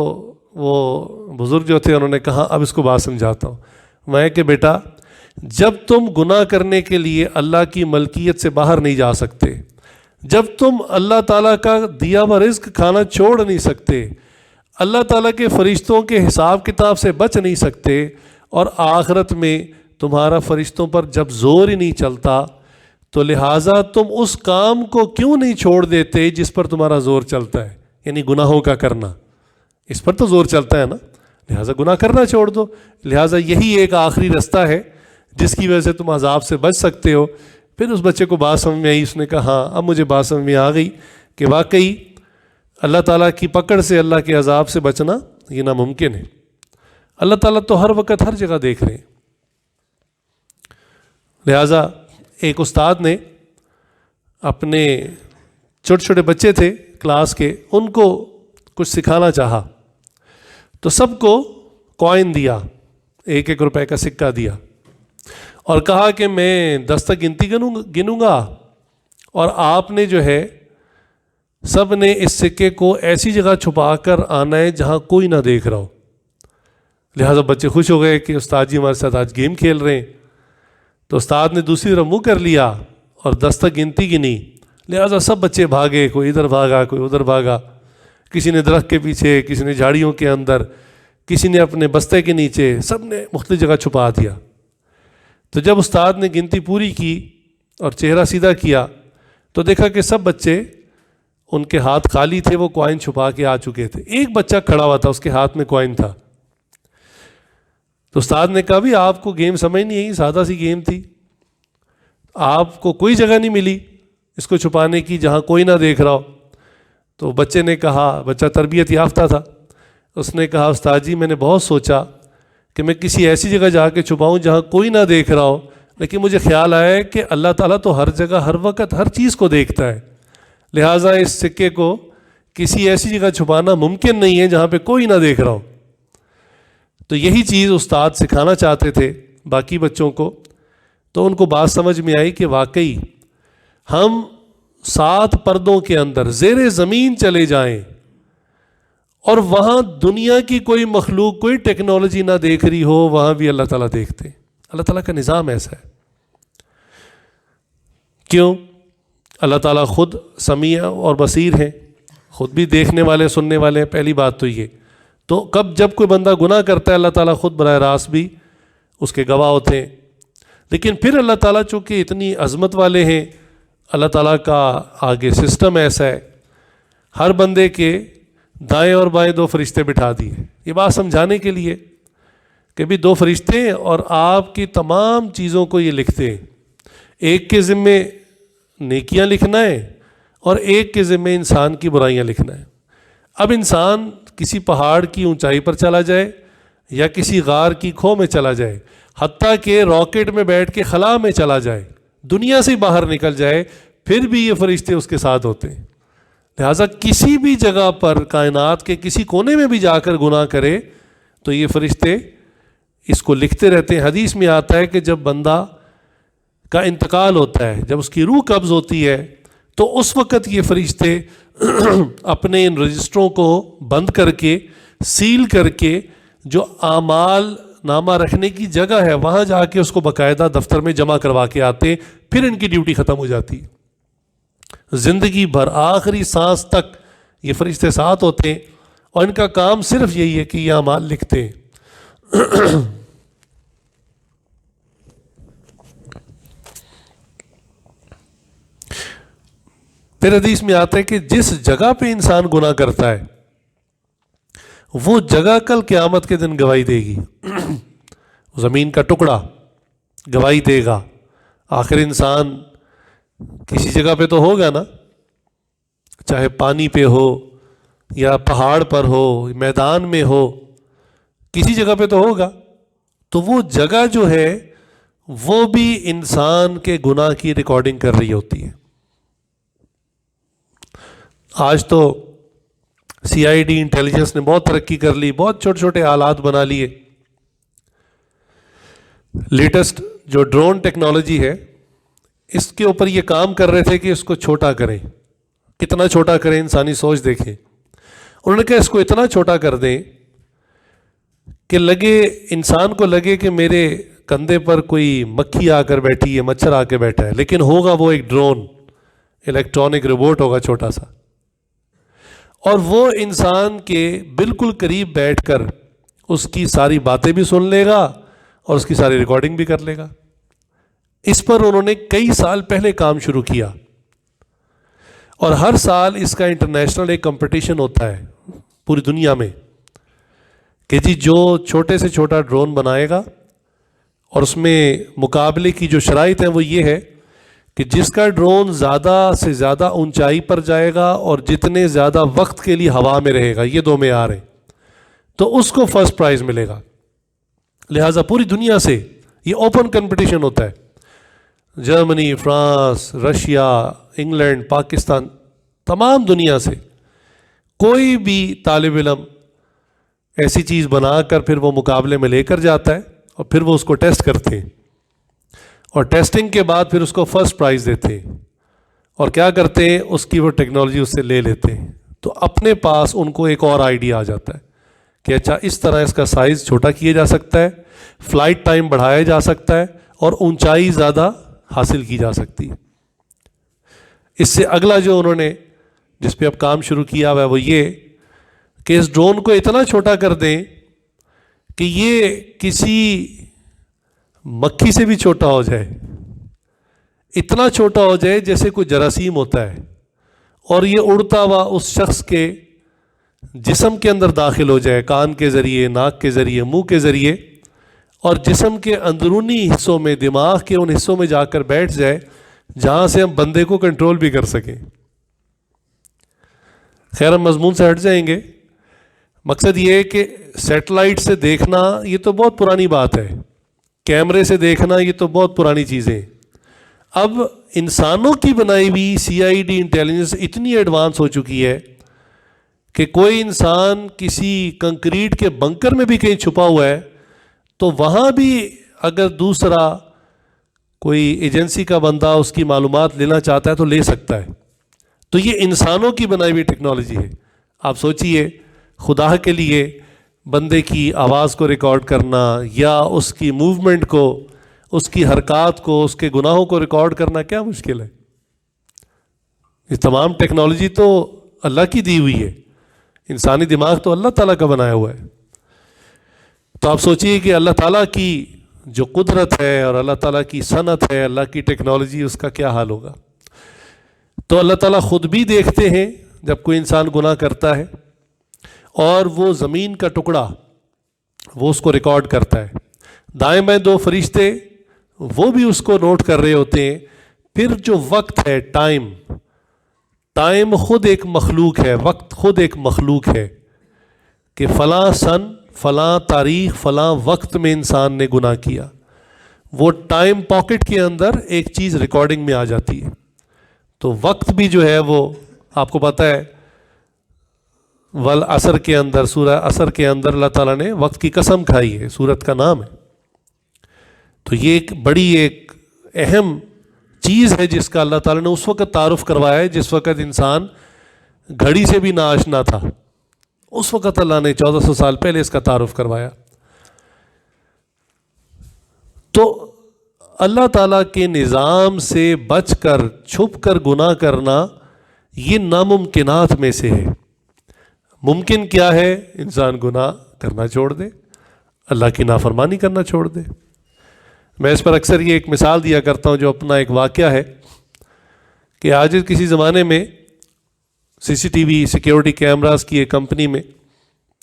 وہ بزرگ جو تھے انہوں نے کہا اب اس کو بات سمجھاتا ہوں۔ میں کہ بیٹا جب تم گناہ کرنے کے لیے اللہ کی ملکیت سے باہر نہیں جا سکتے، جب تم اللہ تعالیٰ کا دیا ہوا رزق کھانا چھوڑ نہیں سکتے، اللہ تعالیٰ کے فرشتوں کے حساب کتاب سے بچ نہیں سکتے، اور آخرت میں تمہارا فرشتوں پر جب زور ہی نہیں چلتا، تو لہٰذا تم اس کام کو کیوں نہیں چھوڑ دیتے جس پر تمہارا زور چلتا ہے، یعنی گناہوں کا کرنا، اس پر تو زور چلتا ہے نا، لہٰذا گناہ کرنا چھوڑ دو۔ لہٰذا یہی ایک آخری رستہ ہے جس کی وجہ سے تم عذاب سے بچ سکتے ہو۔ پھر اس بچے کو بات سمجھ میں آئی، اس نے کہا ہاں اب مجھے بات سمجھ میں آ گئی کہ واقعی اللہ تعالیٰ کی پکڑ سے، اللہ کے عذاب سے بچنا یہ ناممکن ہے۔ اللہ تعالیٰ تو ہر وقت ہر جگہ دیکھ رہے ہیں۔ لہٰذا ایک استاد نے اپنے چھوٹے چھوٹے بچے تھے کلاس کے، ان کو کچھ سکھانا چاہا، تو سب کو کوائن دیا، 1 روپے کا سکہ دیا، اور کہا کہ میں 10 تک گنوں گا، اور آپ نے جو ہے سب نے اس سکے کو ایسی جگہ چھپا کر آنا ہے جہاں کوئی نہ دیکھ رہا ہو۔ لہٰذا بچے خوش ہو گئے کہ استاد جی ہمارے ساتھ آج گیم کھیل رہے ہیں۔ تو استاد نے دوسری طرف منہ کر لیا اور 10 تک گنی، لہٰذا سب بچے بھاگے، کوئی ادھر بھاگا کوئی ادھر بھاگا، کسی نے درخت کے پیچھے، کسی نے جھاڑیوں کے اندر، کسی نے اپنے بستے کے نیچے، سب نے مختلف جگہ چھپا دیا۔ تو جب استاد نے گنتی پوری کی اور چہرہ سیدھا کیا تو دیکھا کہ سب بچے، ان کے ہاتھ خالی تھے، وہ کوائن چھپا کے آ چکے تھے۔ ایک بچہ کھڑا ہوا تھا، اس کے ہاتھ میں کوائن تھا۔ تو استاد نے کہا بھی آپ کو گیم سمجھ نہیں آئی، سادہ سی گیم تھی، آپ کو کوئی جگہ نہیں ملی اس کو چھپانے کی جہاں کوئی نہ دیکھ رہا ہو۔ تو بچے نے کہا، بچہ تربیت یافتہ تھا، اس نے کہا استاد جی میں نے بہت سوچا کہ میں کسی ایسی جگہ جا کے چھپاؤں جہاں کوئی نہ دیکھ رہا ہو، لیکن مجھے خیال آیا کہ اللہ تعالیٰ تو ہر جگہ ہر وقت ہر چیز کو دیکھتا ہے، لہٰذا اس سکے کو کسی ایسی جگہ چھپانا ممکن نہیں ہے جہاں پہ کوئی نہ دیکھ رہا ہو۔ تو یہی چیز استاد سکھانا چاہتے تھے باقی بچوں کو۔ تو ان کو بات سمجھ میں آئی کہ واقعی ہم 7 پردوں کے اندر زیر زمین چلے جائیں اور وہاں دنیا کی کوئی مخلوق، کوئی ٹیکنالوجی نہ دیکھ رہی ہو، وہاں بھی اللہ تعالیٰ دیکھتے ہیں۔ اللہ تعالیٰ کا نظام ایسا ہے۔ کیوں؟ اللہ تعالیٰ خود سمیع اور بصیر ہیں، خود بھی دیکھنے والے سننے والے ہیں، پہلی بات تو یہ۔ تو جب کوئی بندہ گناہ کرتا ہے اللہ تعالیٰ خود براہ راست بھی اس کے گواہ ہوتے ہیں۔ لیکن پھر اللہ تعالیٰ چونکہ اتنی عظمت والے ہیں، اللہ تعالیٰ کا آگے سسٹم ایسا ہے، ہر بندے کے دائیں اور بائیں 2 فرشتے بٹھا دیے، یہ بات سمجھانے کے لیے کہ بھی 2 فرشتے ہیں اور آپ کی تمام چیزوں کو یہ لکھتے ہیں۔ ایک کے ذمے نیکیاں لکھنا ہے اور ایک کے ذمے انسان کی برائیاں لکھنا ہے۔ اب انسان کسی پہاڑ کی اونچائی پر چلا جائے یا کسی غار کی کھو میں چلا جائے، حتیٰ کہ راکٹ میں بیٹھ کے خلا میں چلا جائے، دنیا سے باہر نکل جائے، پھر بھی یہ فرشتے اس کے ساتھ ہوتے ہیں۔ لہٰذا کسی بھی جگہ پر کائنات کے کسی کونے میں بھی جا کر گناہ کرے تو یہ فرشتے اس کو لکھتے رہتے ہیں۔ حدیث میں آتا ہے کہ جب بندہ کا انتقال ہوتا ہے، جب اس کی روح قبض ہوتی ہے، تو اس وقت یہ فرشتے اپنے ان رجسٹروں کو بند کر کے، سیل کر کے، جو اعمال نامہ رکھنے کی جگہ ہے وہاں جا کے اس کو باقاعدہ دفتر میں جمع کروا کے آتے ہیں، پھر ان کی ڈیوٹی ختم ہو جاتی ہے۔ زندگی بھر آخری سانس تک یہ فرشتے ساتھ ہوتے ہیں اور ان کا کام صرف یہی ہے کہ یہ اعمال لکھتے ہیں۔ پھر حدیث میں آتا ہے کہ جس جگہ پہ انسان گناہ کرتا ہے وہ جگہ کل قیامت کے دن گواہی دے گی۔ زمین کا ٹکڑا گواہی دے گا۔ آخر انسان کسی جگہ پہ تو ہوگا نا، چاہے پانی پہ ہو یا پہاڑ پر ہو، میدان میں ہو، کسی جگہ پہ تو ہوگا۔ تو وہ جگہ جو ہے وہ بھی انسان کے گناہ کی ریکارڈنگ کر رہی ہوتی ہے۔ آج تو CID انٹیلیجنس نے بہت ترقی کر لی، بہت چھوٹے چھوٹے آلات بنا لیے۔ لیٹسٹ جو ڈرون ٹیکنالوجی ہے اس کے اوپر یہ کام کر رہے تھے کہ اس کو چھوٹا کریں، کتنا چھوٹا کریں، انسانی سوچ دیکھیں۔ انہوں نے کہا اس کو اتنا چھوٹا کر دیں کہ انسان کو لگے کہ میرے کندھے پر کوئی مکھی آ کر بیٹھی ہے، مچھر آ کے بیٹھا ہے، لیکن ہوگا وہ ایک ڈرون، الیکٹرانک روبوٹ ہوگا چھوٹا سا، اور وہ انسان کے بالکل قریب بیٹھ کر اس کی ساری باتیں بھی سن لے گا اور اس کی ساری ریکارڈنگ بھی کر لے گا۔ اس پر انہوں نے کئی سال پہلے کام شروع کیا، اور ہر سال اس کا انٹرنیشنل ایک کمپٹیشن ہوتا ہے پوری دنیا میں کہ جی جو چھوٹے سے چھوٹا ڈرون بنائے گا، اور اس میں مقابلے کی جو شرائط ہیں وہ یہ ہے کہ جس کا ڈرون زیادہ سے زیادہ اونچائی پر جائے گا اور جتنے زیادہ وقت کے لیے ہوا میں رہے گا، یہ دو معیار ہیں، تو اس کو فرسٹ پرائز ملے گا۔ لہٰذا پوری دنیا سے یہ اوپن کمپٹیشن ہوتا ہے، Germany, France, Russia, England, Pakistan, تمام دنیا سے کوئی بھی طالب علم ایسی چیز بنا کر پھر وہ مقابلے میں لے کر جاتا ہے، اور پھر وہ اس کو ٹیسٹ کرتے ہیں، اور ٹیسٹنگ کے بعد پھر اس کو فرسٹ پرائز دیتے ہیں، اور کیا کرتے ہیں، اس کی وہ ٹیکنالوجی اس سے لے لیتے ہیں، تو اپنے پاس ان کو ایک اور آئیڈیا آ جاتا ہے کہ اچھا اس طرح اس کا سائز چھوٹا کیا جا سکتا ہے، فلائٹ ٹائم بڑھایا جا سکتا ہے، اور اونچائی زیادہ حاصل کی جا سکتی ہے۔ اس سے اگلا جو انہوں نے جس پہ اب کام شروع کیا ہوا ہے وہ یہ کہ اس ڈرون کو اتنا چھوٹا کر دیں کہ یہ کسی مکھی سے بھی چھوٹا ہو جائے، اتنا چھوٹا ہو جائے جیسے کوئی جراثیم ہوتا ہے، اور یہ اڑتا ہوا اس شخص کے جسم کے اندر داخل ہو جائے، کان کے ذریعے، ناک کے ذریعے، منہ کے ذریعے، اور جسم کے اندرونی حصوں میں، دماغ کے ان حصوں میں جا کر بیٹھ جائے جہاں سے ہم بندے کو کنٹرول بھی کر سکیں۔ خیر ہم مضمون سے ہٹ جائیں گے، مقصد یہ ہے کہ سیٹلائٹ سے دیکھنا یہ تو بہت پرانی بات ہے، کیمرے سے دیکھنا یہ تو بہت پرانی چیزیں، اب انسانوں کی بنائی ہوئی CID انٹیلیجنس اتنی ایڈوانس ہو چکی ہے کہ کوئی انسان کسی کنکریٹ کے بنکر میں بھی کہیں چھپا ہوا ہے تو وہاں بھی اگر دوسرا کوئی ایجنسی کا بندہ اس کی معلومات لینا چاہتا ہے تو لے سکتا ہے۔ تو یہ انسانوں کی بنائی ہوئی ٹیکنالوجی ہے۔ آپ سوچئے خدا کے لیے بندے کی آواز کو ریکارڈ کرنا، یا اس کی موومنٹ کو، اس کی حرکات کو، اس کے گناہوں کو ریکارڈ کرنا کیا مشکل ہے؟ یہ تمام ٹیکنالوجی تو اللہ کی دی ہوئی ہے، انسانی دماغ تو اللہ تعالیٰ کا بنایا ہوا ہے۔ تو آپ سوچئے کہ اللہ تعالیٰ کی جو قدرت ہے اور اللہ تعالیٰ کی صنعت ہے، اللہ کی ٹیکنالوجی، اس کا کیا حال ہوگا۔ تو اللہ تعالیٰ خود بھی دیکھتے ہیں جب کوئی انسان گناہ کرتا ہے، اور وہ زمین کا ٹکڑا وہ اس کو ریکارڈ کرتا ہے، دائیں بائیں دو فرشتے وہ بھی اس کو نوٹ کر رہے ہوتے ہیں۔ پھر جو وقت ہے، ٹائم خود ایک مخلوق ہے، وقت خود ایک مخلوق ہے کہ فلاں سن، فلاں تاریخ، فلاں وقت میں انسان نے گناہ کیا، وہ ٹائم پاکٹ کے اندر ایک چیز ریکارڈنگ میں آ جاتی ہے۔ تو وقت بھی جو ہے وہ آپ کو پتہ ہے، والعصر کے اندر، سورہ عصر کے اندر اللہ تعالیٰ نے وقت کی قسم کھائی ہے، سورت کا نام ہے۔ تو یہ ایک بڑی ایک اہم چیز ہے جس کا اللہ تعالیٰ نے اس وقت تعارف کروایا ہے جس وقت انسان گھڑی سے بھی ناآشنا تھا، اس وقت اللہ نے 1400 سال پہلے اس کا تعارف کروایا۔ تو اللہ تعالیٰ کے نظام سے بچ کر، چھپ کر گناہ کرنا یہ ناممکنات میں سے ہے۔ ممکن کیا ہے؟ انسان گناہ کرنا چھوڑ دے، اللہ کی نافرمانی کرنا چھوڑ دے۔ میں اس پر اکثر یہ ایک مثال دیا کرتا ہوں جو اپنا ایک واقعہ ہے کہ آج کسی زمانے میں CCTV سیکیورٹی کیمراز کی ایک کمپنی میں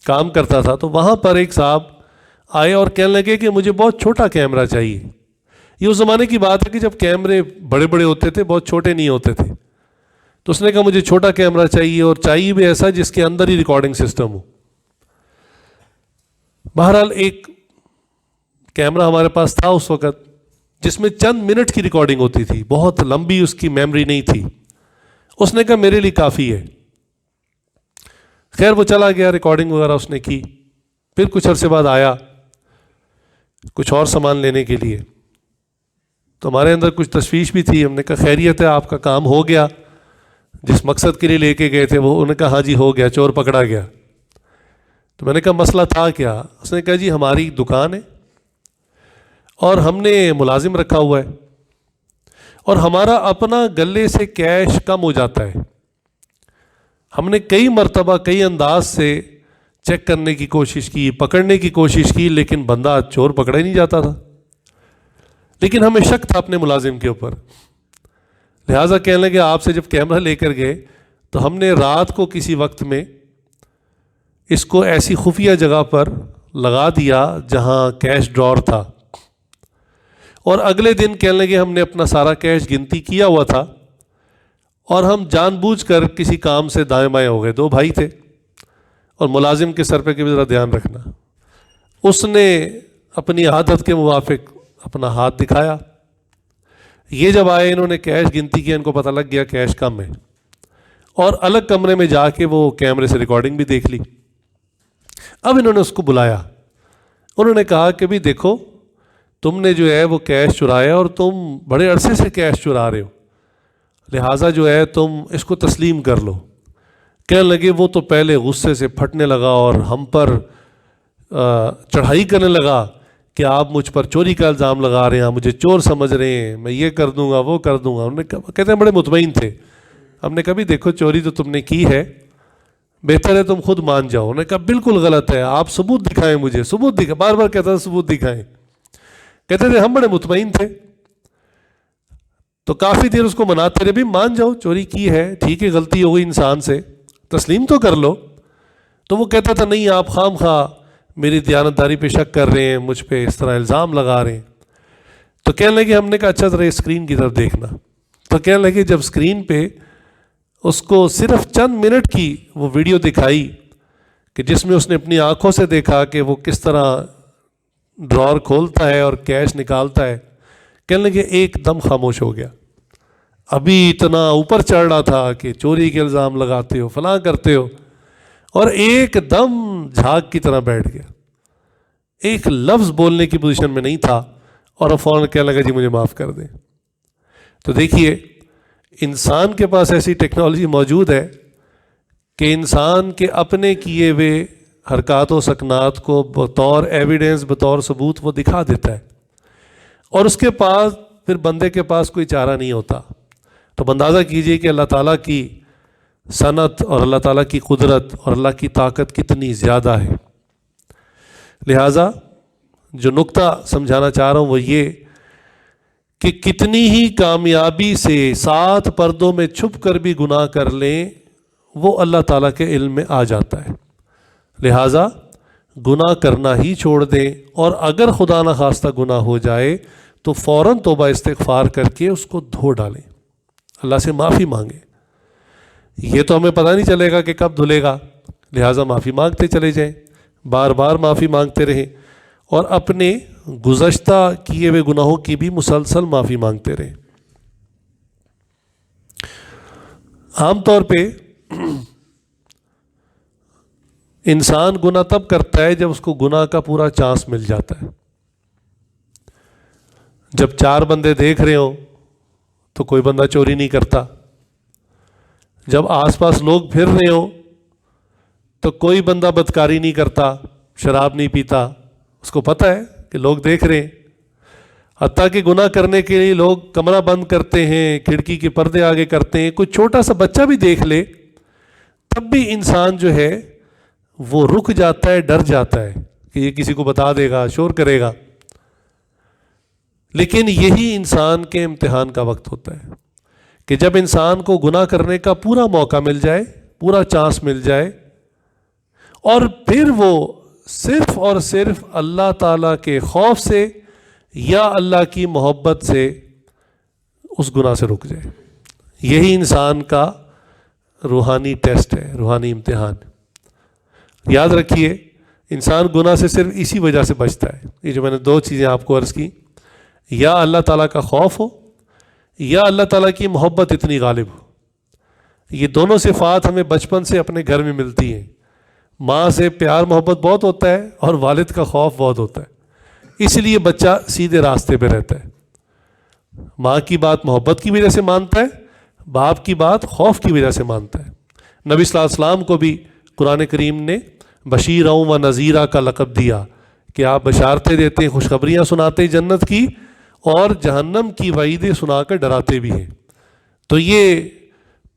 کام کرتا تھا، تو وہاں پر ایک صاحب آئے اور کہنے لگے کہ مجھے بہت چھوٹا کیمرہ چاہیے۔ یہ اس زمانے کی بات ہے کہ جب کیمرے بڑے بڑے ہوتے تھے، بہت چھوٹے نہیں ہوتے تھے۔ تو اس نے کہا مجھے چھوٹا کیمرہ چاہیے، اور چاہیے بھی ایسا جس کے اندر ہی ریکارڈنگ سسٹم ہو۔ بہرحال ایک کیمرہ ہمارے پاس تھا اس وقت جس میں چند منٹ کی ریکارڈنگ ہوتی تھی، بہت لمبی اس کی میموری نہیں تھی۔ اس نے کہا میرے لیے کافی ہے۔ خیر وہ چلا گیا، ریکارڈنگ وغیرہ اس نے کی، پھر کچھ عرصے بعد آیا کچھ اور سامان لینے کے لیے۔ تو ہمارے اندر کچھ تشویش بھی تھی، ہم نے کہا خیریت ہے، آپ کا کام ہو گیا، جس مقصد کے لیے لے کے گئے تھے وہ؟ انہوں نے کہا ہاں جی ہو گیا، چور پکڑا گیا۔ تو میں نے کہا مسئلہ تھا کیا؟ اس نے کہا جی ہماری دکان ہے اور ہم نے ملازم رکھا ہوا ہے اور ہمارا اپنا گلے سے کیش کم ہو جاتا ہے. ہم نے کئی مرتبہ کئی انداز سے چیک کرنے کی کوشش کی, پکڑنے کی کوشش کی, لیکن بندہ چور پکڑا ہی نہیں جاتا تھا. لیکن ہمیں شک تھا اپنے ملازم کے اوپر, لہٰذا کہنے لگے آپ سے جب کیمرہ لے کر گئے تو ہم نے رات کو کسی وقت میں اس کو ایسی خفیہ جگہ پر لگا دیا جہاں کیش ڈراور تھا, اور اگلے دن کہنے لگے ہم نے اپنا سارا کیش گنتی کیا ہوا تھا اور ہم جان بوجھ کر کسی کام سے دائیں بائیں ہو گئے. 2 بھائی تھے اور ملازم کے سر پہ کہ ذرا دھیان رکھنا. اس نے اپنی عادت کے موافق اپنا ہاتھ دکھایا. یہ جب آئے انہوں نے کیش گنتی کیا, ان کو پتہ لگ گیا کیش کم ہے, اور الگ کمرے میں جا کے وہ کیمرے سے ریکارڈنگ بھی دیکھ لی. اب انہوں نے اس کو بلایا, انہوں نے کہا کہ بھی دیکھو تم نے جو ہے وہ کیش چرایا اور تم بڑے عرصے سے کیش چرا رہے ہو, لہٰذا جو ہے تم اس کو تسلیم کر لو. کہنے لگے وہ تو پہلے غصے سے پھٹنے لگا اور ہم پر چڑھائی کرنے لگا کہ آپ مجھ پر چوری کا الزام لگا رہے ہیں, مجھے چور سمجھ رہے ہیں, میں یہ کر دوں گا وہ کر دوں گا. انہوں نے کہتے ہیں بڑے مطمئن تھے. ہم نے کہا بھی دیکھو چوری تو تم نے کی ہے, بہتر ہے تم خود مان جاؤ. انہوں نے کہا بالکل غلط ہے, آپ ثبوت دکھائیں مجھے, ثبوت دکھائیں. بار بار کہتا تھا ثبوت دکھائیں. کہتے تھے ہم بڑے مطمئن تھے. تو کافی دیر اس کو مناتے رہے, بھی مان جاؤ چوری کی ہے, ٹھیک ہے غلطی ہو گئی انسان سے, تسلیم تو کر لو. تو وہ کہتا تھا نہیں آپ خام خواہ میری دیانتداری پہ شک کر رہے ہیں, مجھ پہ اس طرح الزام لگا رہے ہیں. تو کہنے لگے ہم نے کہا اچھا ذرا اسکرین کی طرف دیکھنا. تو کہنے لگے جب اسکرین پہ اس کو صرف چند منٹ کی وہ ویڈیو دکھائی کہ جس میں اس نے اپنی آنکھوں سے دیکھا کہ وہ کس طرح ڈراور کھولتا ہے اور کیش نکالتا ہے, کہنے لگے ایک دم خاموش ہو گیا. ابھی اتنا اوپر چڑھ رہا تھا کہ چوری کے الزام لگاتے ہو, فلاں کرتے ہو, اور ایک دم جھاگ کی طرح بیٹھ گیا, ایک لفظ بولنے کی پوزیشن میں نہیں تھا, اور اب فوراً کہنے لگا جی مجھے معاف کر دیں. تو دیکھیے انسان کے پاس ایسی ٹیکنالوجی موجود ہے کہ انسان کے اپنے کیے ہوئے حرکات و سکنات کو بطور ایویڈنس, بطور ثبوت وہ دکھا دیتا ہے, اور اس کے پاس پھر بندے کے پاس کوئی چارہ نہیں ہوتا. تو اندازہ کیجئے کہ اللہ تعالیٰ کی صنعت اور اللہ تعالیٰ کی قدرت اور اللہ کی طاقت کتنی زیادہ ہے. لہٰذا جو نقطہ سمجھانا چاہ رہا ہوں وہ یہ کہ کتنی ہی کامیابی سے 7 پردوں میں چھپ کر بھی گناہ کر لیں وہ اللہ تعالیٰ کے علم میں آ جاتا ہے. لہٰذا گناہ کرنا ہی چھوڑ دیں, اور اگر خدا نخواستہ گناہ ہو جائے تو فوراً توبہ استغفار کر کے اس کو دھو ڈالیں, اللہ سے معافی مانگیں. یہ تو ہمیں پتہ نہیں چلے گا کہ کب دھلے گا, لہٰذا معافی مانگتے چلے جائیں, بار بار معافی مانگتے رہیں, اور اپنے گزشتہ کیے ہوئے گناہوں کی بھی مسلسل معافی مانگتے رہیں. عام طور پہ انسان گناہ تب کرتا ہے جب اس کو گناہ کا پورا چانس مل جاتا ہے. جب 4 بندے دیکھ رہے ہوں تو کوئی بندہ چوری نہیں کرتا, جب آس پاس لوگ پھر رہے ہوں تو کوئی بندہ بدکاری نہیں کرتا, شراب نہیں پیتا, اس کو پتہ ہے کہ لوگ دیکھ رہے ہیں. حتیٰ کہ گناہ کرنے کے لیے لوگ کمرہ بند کرتے ہیں, کھڑکی کے پردے آگے کرتے ہیں, کوئی چھوٹا سا بچہ بھی دیکھ لے تب بھی انسان جو ہے وہ رک جاتا ہے, ڈر جاتا ہے کہ یہ کسی کو بتا دے گا, شور کرے گا. لیکن یہی انسان کے امتحان کا وقت ہوتا ہے کہ جب انسان کو گناہ کرنے کا پورا موقع مل جائے, پورا چانس مل جائے, اور پھر وہ صرف اور صرف اللہ تعالیٰ کے خوف سے یا اللہ کی محبت سے اس گناہ سے رک جائے. یہی انسان کا روحانی ٹیسٹ ہے, روحانی امتحان. یاد رکھیے انسان گناہ سے صرف اسی وجہ سے بچتا ہے, یہ جو میں نے 2 چیزیں آپ کو عرض کی, یا اللہ تعالیٰ کا خوف ہو یا اللہ تعالیٰ کی محبت اتنی غالب ہو. یہ دونوں صفات ہمیں بچپن سے اپنے گھر میں ملتی ہیں. ماں سے پیار محبت بہت ہوتا ہے اور والد کا خوف بہت ہوتا ہے, اس لیے بچہ سیدھے راستے پہ رہتا ہے. ماں کی بات محبت کی وجہ سے مانتا ہے, باپ کی بات خوف کی وجہ سے مانتا ہے. نبی صلی اللہ علیہ وسلم کو بھی قرآن کریم نے بشیرا و نذیرا کا لقب دیا کہ آپ بشارتیں دیتے ہیں، خوشخبریاں سناتے ہیں جنت کی، اور جہنم کی وعیدیں سنا کر ڈراتے بھی ہیں۔ تو یہ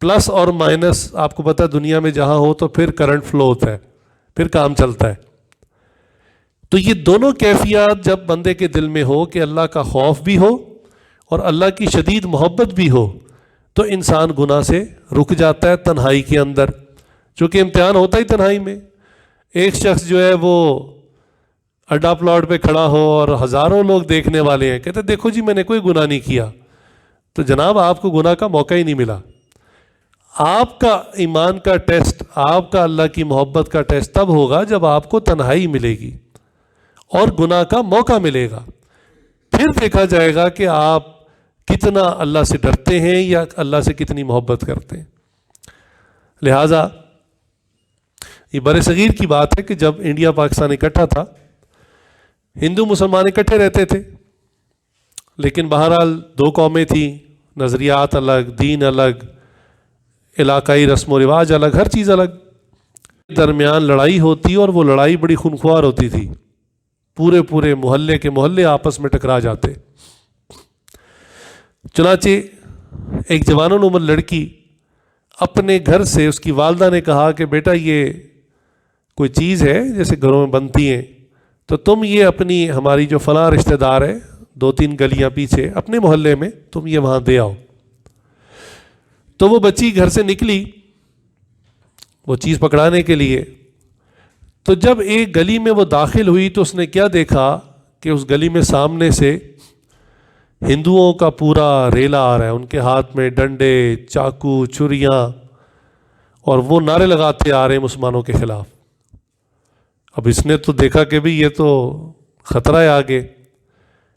پلس اور مائنس آپ کو پتہ دنیا میں جہاں ہو تو پھر کرنٹ فلو ہوتا ہے، پھر کام چلتا ہے۔ تو یہ دونوں کیفیات جب بندے کے دل میں ہو کہ اللہ کا خوف بھی ہو اور اللہ کی شدید محبت بھی ہو، تو انسان گناہ سے رک جاتا ہے تنہائی کے اندر، چونکہ امتحان ہوتا ہی تنہائی میں۔ ایک شخص جو ہے وہ اڈا پلاٹ پہ کھڑا ہو اور ہزاروں لوگ دیکھنے والے ہیں، کہتے دیکھو جی میں نے کوئی گناہ نہیں کیا، تو جناب آپ کو گناہ کا موقع ہی نہیں ملا۔ آپ کا ایمان کا ٹیسٹ، آپ کا اللہ کی محبت کا ٹیسٹ تب ہوگا جب آپ کو تنہائی ملے گی اور گناہ کا موقع ملے گا، پھر دیکھا جائے گا کہ آپ کتنا اللہ سے ڈرتے ہیں یا اللہ سے کتنی محبت کرتے ہیں۔ لہٰذا یہ بر صغیر کی بات ہے کہ جب انڈیا پاکستان اکٹھا تھا، ہندو مسلمان اکٹھے رہتے تھے، لیکن بہرحال دو قومیں تھیں، نظریات الگ، دین الگ، علاقائی رسم و رواج الگ، ہر چیز الگ، درمیان لڑائی ہوتی اور وہ لڑائی بڑی خونخوار ہوتی تھی، پورے محلے کے محلے آپس میں ٹکرا جاتے۔ چنانچہ ایک جوان العمر لڑکی اپنے گھر سے، اس کی والدہ نے کہا کہ بیٹا یہ کوئی چیز ہے جیسے گھروں میں بنتی ہیں، تو تم یہ اپنی ہماری جو فلاں رشتہ دار ہے 2-3 گلیاں پیچھے اپنے محلے میں تم یہ وہاں دے آؤ۔ تو وہ بچی گھر سے نکلی وہ چیز پکڑانے کے لیے، تو جب ایک گلی میں وہ داخل ہوئی تو اس نے کیا دیکھا کہ اس گلی میں سامنے سے ہندوؤں کا پورا ریلا آ رہا ہے، ان کے ہاتھ میں ڈنڈے، چاقو، چھریاں، اور وہ نعرے لگاتے آ رہے ہیں مسلمانوں کے خلاف۔ اب اس نے تو دیکھا کہ بھی یہ تو خطرہ ہے آگے،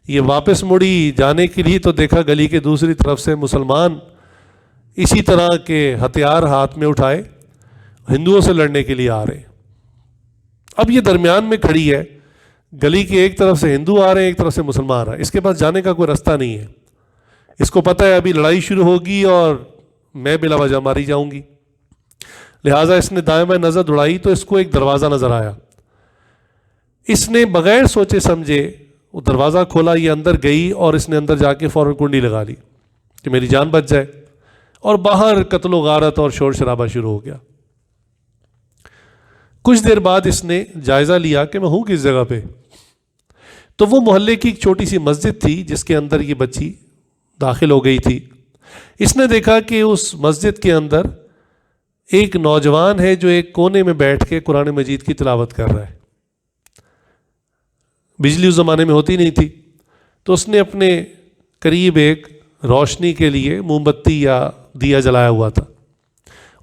یہ واپس مڑی جانے کے لیے، تو دیکھا گلی کے دوسری طرف سے مسلمان اسی طرح کے ہتھیار ہاتھ میں اٹھائے ہندوؤں سے لڑنے کے لیے آ رہے ہیں۔ اب یہ درمیان میں کھڑی ہے، گلی کے ایک طرف سے ہندو آ رہے ہیں، ایک طرف سے مسلمان آ رہا ہے، اس کے پاس جانے کا کوئی راستہ نہیں ہے، اس کو پتہ ہے ابھی لڑائی شروع ہوگی اور میں بلا وجہ ماری جاؤں گی۔ لہٰذا اس نے دائیں بائیں نظر دوڑائی تو اس کو ایک دروازہ نظر آیا، اس نے بغیر سوچے سمجھے وہ دروازہ کھولا، یہ اندر گئی اور اس نے اندر جا کے فوراً کنڈی لگا لی کہ میری جان بچ جائے، اور باہر قتل و غارت اور شور شرابہ شروع ہو گیا۔ کچھ دیر بعد اس نے جائزہ لیا کہ میں ہوں کس جگہ پہ، تو وہ محلے کی ایک چھوٹی سی مسجد تھی جس کے اندر یہ بچی داخل ہو گئی تھی۔ اس نے دیکھا کہ اس مسجد کے اندر ایک نوجوان ہے جو ایک کونے میں بیٹھ کے قرآن مجید کی تلاوت کر رہا ہے۔ بجلی اس زمانے میں ہوتی نہیں تھی، تو اس نے اپنے قریب ایک روشنی کے لیے موم بتی یا دیا جلایا ہوا تھا،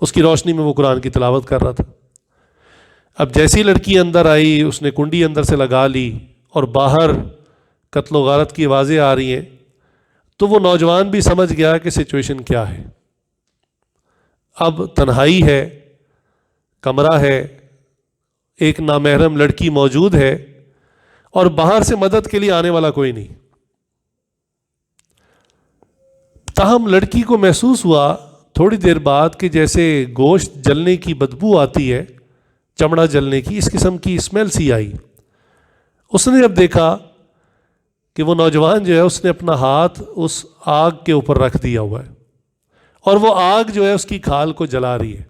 اس کی روشنی میں وہ قرآن کی تلاوت کر رہا تھا۔ اب جیسی لڑکی اندر آئی اس نے کنڈی اندر سے لگا لی اور باہر قتل و غارت کی آوازیں آ رہی ہیں، تو وہ نوجوان بھی سمجھ گیا کہ سچویشن کیا ہے۔ اب تنہائی ہے، کمرہ ہے، ایک نامحرم لڑکی موجود ہے اور باہر سے مدد کے لیے آنے والا کوئی نہیں۔ تاہم لڑکی کو محسوس ہوا تھوڑی دیر بعد کہ جیسے گوشت جلنے کی بدبو آتی ہے، چمڑا جلنے کی، اس قسم کی اسمیل سی آئی۔ اس نے جب دیکھا کہ وہ نوجوان جو ہے اس نے اپنا ہاتھ اس آگ کے اوپر رکھ دیا ہوا ہے اور وہ آگ جو ہے اس کی کھال کو جلا رہی ہے۔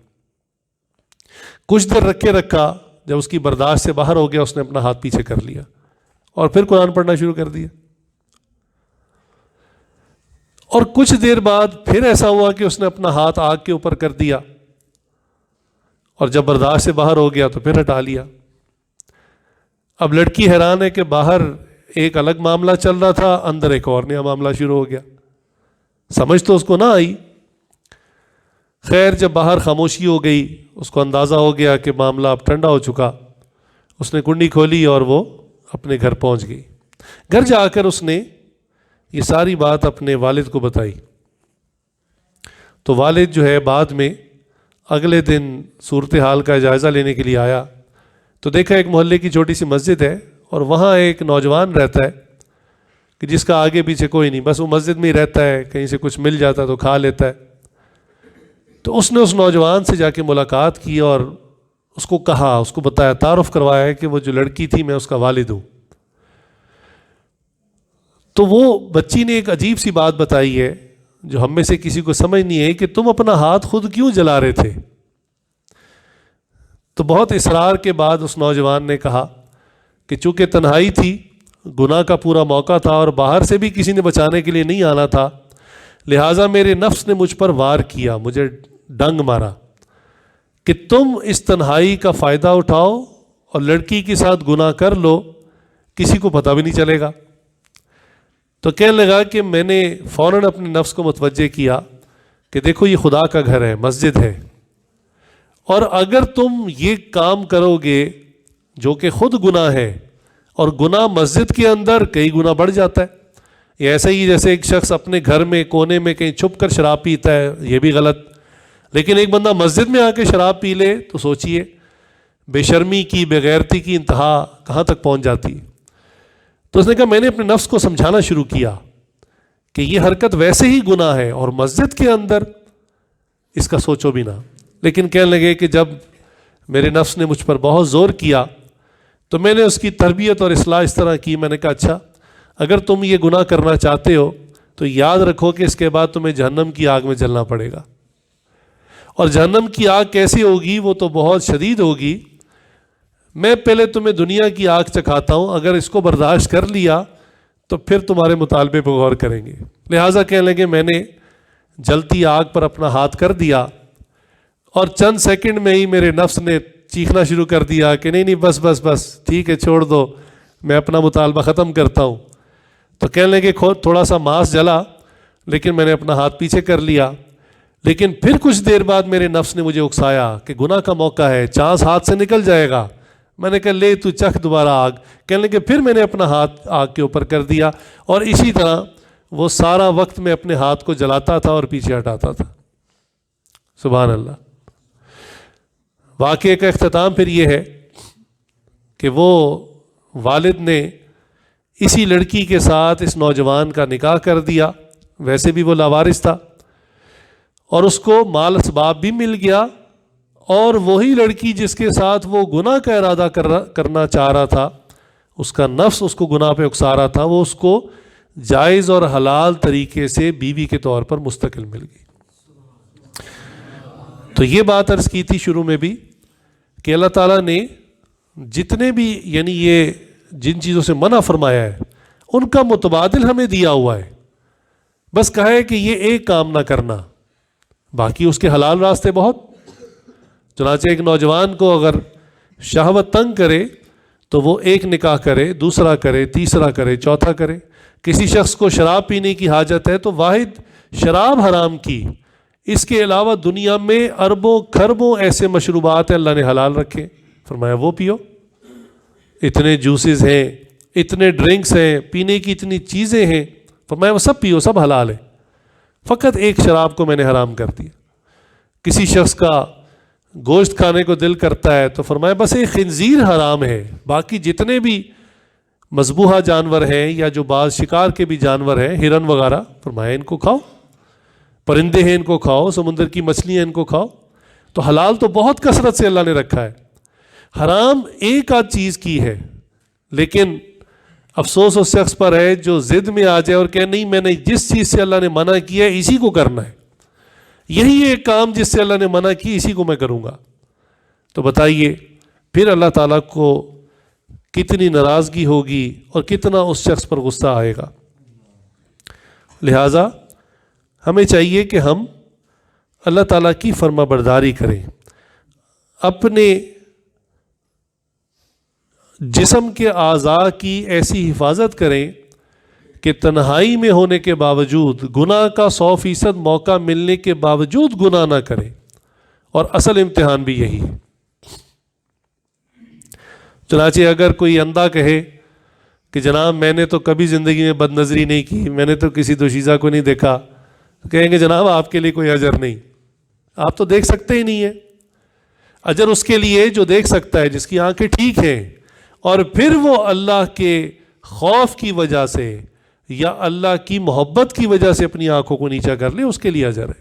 کچھ دیر رکھا، جب اس کی برداشت سے باہر ہو گیا اس نے اپنا ہاتھ پیچھے کر لیا اور پھر قرآن پڑھنا شروع کر دیا۔ اور کچھ دیر بعد پھر ایسا ہوا کہ اس نے اپنا ہاتھ آگ کے اوپر کر دیا اور جب برداشت سے باہر ہو گیا تو پھر ہٹا لیا۔ اب لڑکی حیران ہے کہ باہر ایک الگ معاملہ چل رہا تھا، اندر ایک اور نیا معاملہ شروع ہو گیا، سمجھ تو اس کو نہ آئی۔ خیر جب باہر خاموشی ہو گئی اس کو اندازہ ہو گیا کہ معاملہ اب ٹھنڈا ہو چکا، اس نے کنڈی کھولی اور وہ اپنے گھر پہنچ گئی۔ گھر جا کر اس نے یہ ساری بات اپنے والد کو بتائی، تو والد جو ہے بعد میں اگلے دن صورتحال کا جائزہ لینے کے لیے آیا، تو دیکھا ایک محلے کی چھوٹی سی مسجد ہے اور وہاں ایک نوجوان رہتا ہے کہ جس کا آگے پیچھے کوئی نہیں، بس وہ مسجد میں ہی رہتا ہے، کہیں سے کچھ مل جاتا ہے تو کھا لیتا ہے۔ تو اس نے اس نوجوان سے جا کے ملاقات کی اور اس کو کہا، اس کو بتایا، تعارف کروایا کہ وہ جو لڑکی تھی میں اس کا والد ہوں۔ تو وہ بچی نے ایک عجیب سی بات بتائی ہے جو ہم میں سے کسی کو سمجھ نہیں ہے کہ تم اپنا ہاتھ خود کیوں جلا رہے تھے؟ تو بہت اصرار کے بعد اس نوجوان نے کہا کہ چونکہ تنہائی تھی، گناہ کا پورا موقع تھا اور باہر سے بھی کسی نے بچانے کے لیے نہیں آنا تھا، لہٰذا میرے نفس نے مجھ پر وار کیا، مجھے ڈنگ مارا کہ تم اس تنہائی کا فائدہ اٹھاؤ اور لڑکی کے ساتھ گناہ کر لو، کسی کو پتہ بھی نہیں چلے گا۔ تو کہنے لگا کہ میں نے فوراً اپنے نفس کو متوجہ کیا کہ دیکھو یہ خدا کا گھر ہے، مسجد ہے، اور اگر تم یہ کام کرو گے جو کہ خود گناہ ہے، اور گناہ مسجد کے اندر کئی گنا بڑھ جاتا ہے، یہ ایسا ہی جیسے ایک شخص اپنے گھر میں کونے میں کہیں چھپ کر شراب پیتا ہے، یہ بھی غلط، لیکن ایک بندہ مسجد میں آ کے شراب پی لے تو سوچئے بے شرمی کی، بے غیرتی کی انتہا کہاں تک پہنچ جاتی ہے۔ تو اس نے کہا میں نے اپنے نفس کو سمجھانا شروع کیا کہ یہ حرکت ویسے ہی گناہ ہے اور مسجد کے اندر اس کا سوچو بھی نہ۔ لیکن کہنے لگے کہ جب میرے نفس نے مجھ پر بہت زور کیا تو میں نے اس کی تربیت اور اصلاح اس طرح کی، میں نے کہا اچھا اگر تم یہ گناہ کرنا چاہتے ہو تو یاد رکھو کہ اس کے بعد تمہیں جہنم کی آگ میں جلنا پڑے گا، اور جہنم کی آگ کیسی ہوگی؟ وہ تو بہت شدید ہوگی۔ میں پہلے تمہیں دنیا کی آگ چکھاتا ہوں، اگر اس کو برداشت کر لیا تو پھر تمہارے مطالبے پر غور کریں گے۔ لہٰذا کہنے لگے میں نے جلتی آگ پر اپنا ہاتھ کر دیا اور چند سیکنڈ میں ہی میرے نفس نے چیخنا شروع کر دیا کہ نہیں بس بس بس ٹھیک ہے، چھوڑ دو، میں اپنا مطالبہ ختم کرتا ہوں۔ تو کہنے لگے تھوڑا سا ماس جلا، لیکن میں نے اپنا ہاتھ پیچھے کر لیا۔ لیکن پھر کچھ دیر بعد میرے نفس نے مجھے اکسایا کہ گناہ کا موقع ہے، چانس ہاتھ سے نکل جائے گا۔ میں نے کہا لے تو چکھ دوبارہ آگ۔ کہنے لگے پھر میں نے اپنا ہاتھ آگ کے اوپر کر دیا، اور اسی طرح وہ سارا وقت میں اپنے ہاتھ کو جلاتا تھا اور پیچھے ہٹاتا تھا۔ سبحان اللہ۔ واقعے کا اختتام پھر یہ ہے کہ وہ والد نے اسی لڑکی کے ساتھ اس نوجوان کا نکاح کر دیا، ویسے بھی وہ لاوارث تھا، اور اس کو مال اسباب بھی مل گیا، اور وہی لڑکی جس کے ساتھ وہ گناہ کا ارادہ کرنا چاہ رہا تھا، اس کا نفس اس کو گناہ پہ اکسا رہا تھا، وہ اس کو جائز اور حلال طریقے سے بیوی کے طور پر مستقل مل گئی۔ تو یہ بات عرض کی تھی شروع میں بھی کہ اللہ تعالیٰ نے جتنے بھی یعنی یہ جن چیزوں سے منع فرمایا ہے ان کا متبادل ہمیں دیا ہوا ہے، بس کہا ہے کہ یہ ایک کام نہ کرنا، باقی اس کے حلال راستے بہت۔ چنانچہ ایک نوجوان کو اگر شہوت تنگ کرے تو وہ ایک نکاح کرے، دوسرا کرے، تیسرا کرے، چوتھا کرے۔ کسی شخص کو شراب پینے کی حاجت ہے تو واحد شراب حرام کی، اس کے علاوہ دنیا میں اربوں کھربوں ایسے مشروبات ہیں اللہ نے حلال رکھے، فرمایا وہ پیو۔ اتنے جوسز ہیں، اتنے ڈرنکس ہیں، پینے کی اتنی چیزیں ہیں، فرمایا وہ سب پیو، سب حلال ہے، فقط ایک شراب کو میں نے حرام کر دیا۔ کسی شخص کا گوشت کھانے کو دل کرتا ہے تو فرمایا بس ایک خنزیر حرام ہے، باقی جتنے بھی مذبوحہ جانور ہیں یا جو بعض شکار کے بھی جانور ہیں، ہرن وغیرہ، فرمایا ان کو کھاؤ، پرندے ہیں ان کو کھاؤ، سمندر کی مچھلیاں ان کو کھاؤ۔ تو حلال تو بہت کثرت سے اللہ نے رکھا ہے، حرام ایک آدھ چیز کی ہے، لیکن افسوس اس شخص پر ہے جو ضد میں آ جائے اور کہ نہیں میں نے جس چیز سے اللہ نے منع کیا ہے اسی کو کرنا ہے، یہی ایک کام جس سے اللہ نے منع کی اسی کو میں کروں گا۔ تو بتائیے پھر اللہ تعالیٰ کو کتنی ناراضگی ہوگی اور کتنا اس شخص پر غصہ آئے گا۔ لہٰذا ہمیں چاہیے کہ ہم اللہ تعالیٰ کی فرما برداری کریں، اپنے جسم کے اعضاء کی ایسی حفاظت کریں کہ تنہائی میں ہونے کے باوجود، گناہ کا 100% موقع ملنے کے باوجود گناہ نہ کریں، اور اصل امتحان بھی یہی ہے۔ چنانچہ اگر کوئی اندھا کہے کہ جناب میں نے تو کبھی زندگی میں بد نظری نہیں کی، میں نے تو کسی دوشیزہ کو نہیں دیکھا، تو کہیں گے جناب آپ کے لیے کوئی اجر نہیں، آپ تو دیکھ سکتے ہی نہیں ہیں۔ اجر اس کے لیے جو دیکھ سکتا ہے، جس کی آنکھیں ٹھیک ہیں، اور پھر وہ اللہ کے خوف کی وجہ سے یا اللہ کی محبت کی وجہ سے اپنی آنکھوں کو نیچا کر لے، اس کے لیے اجر ہے۔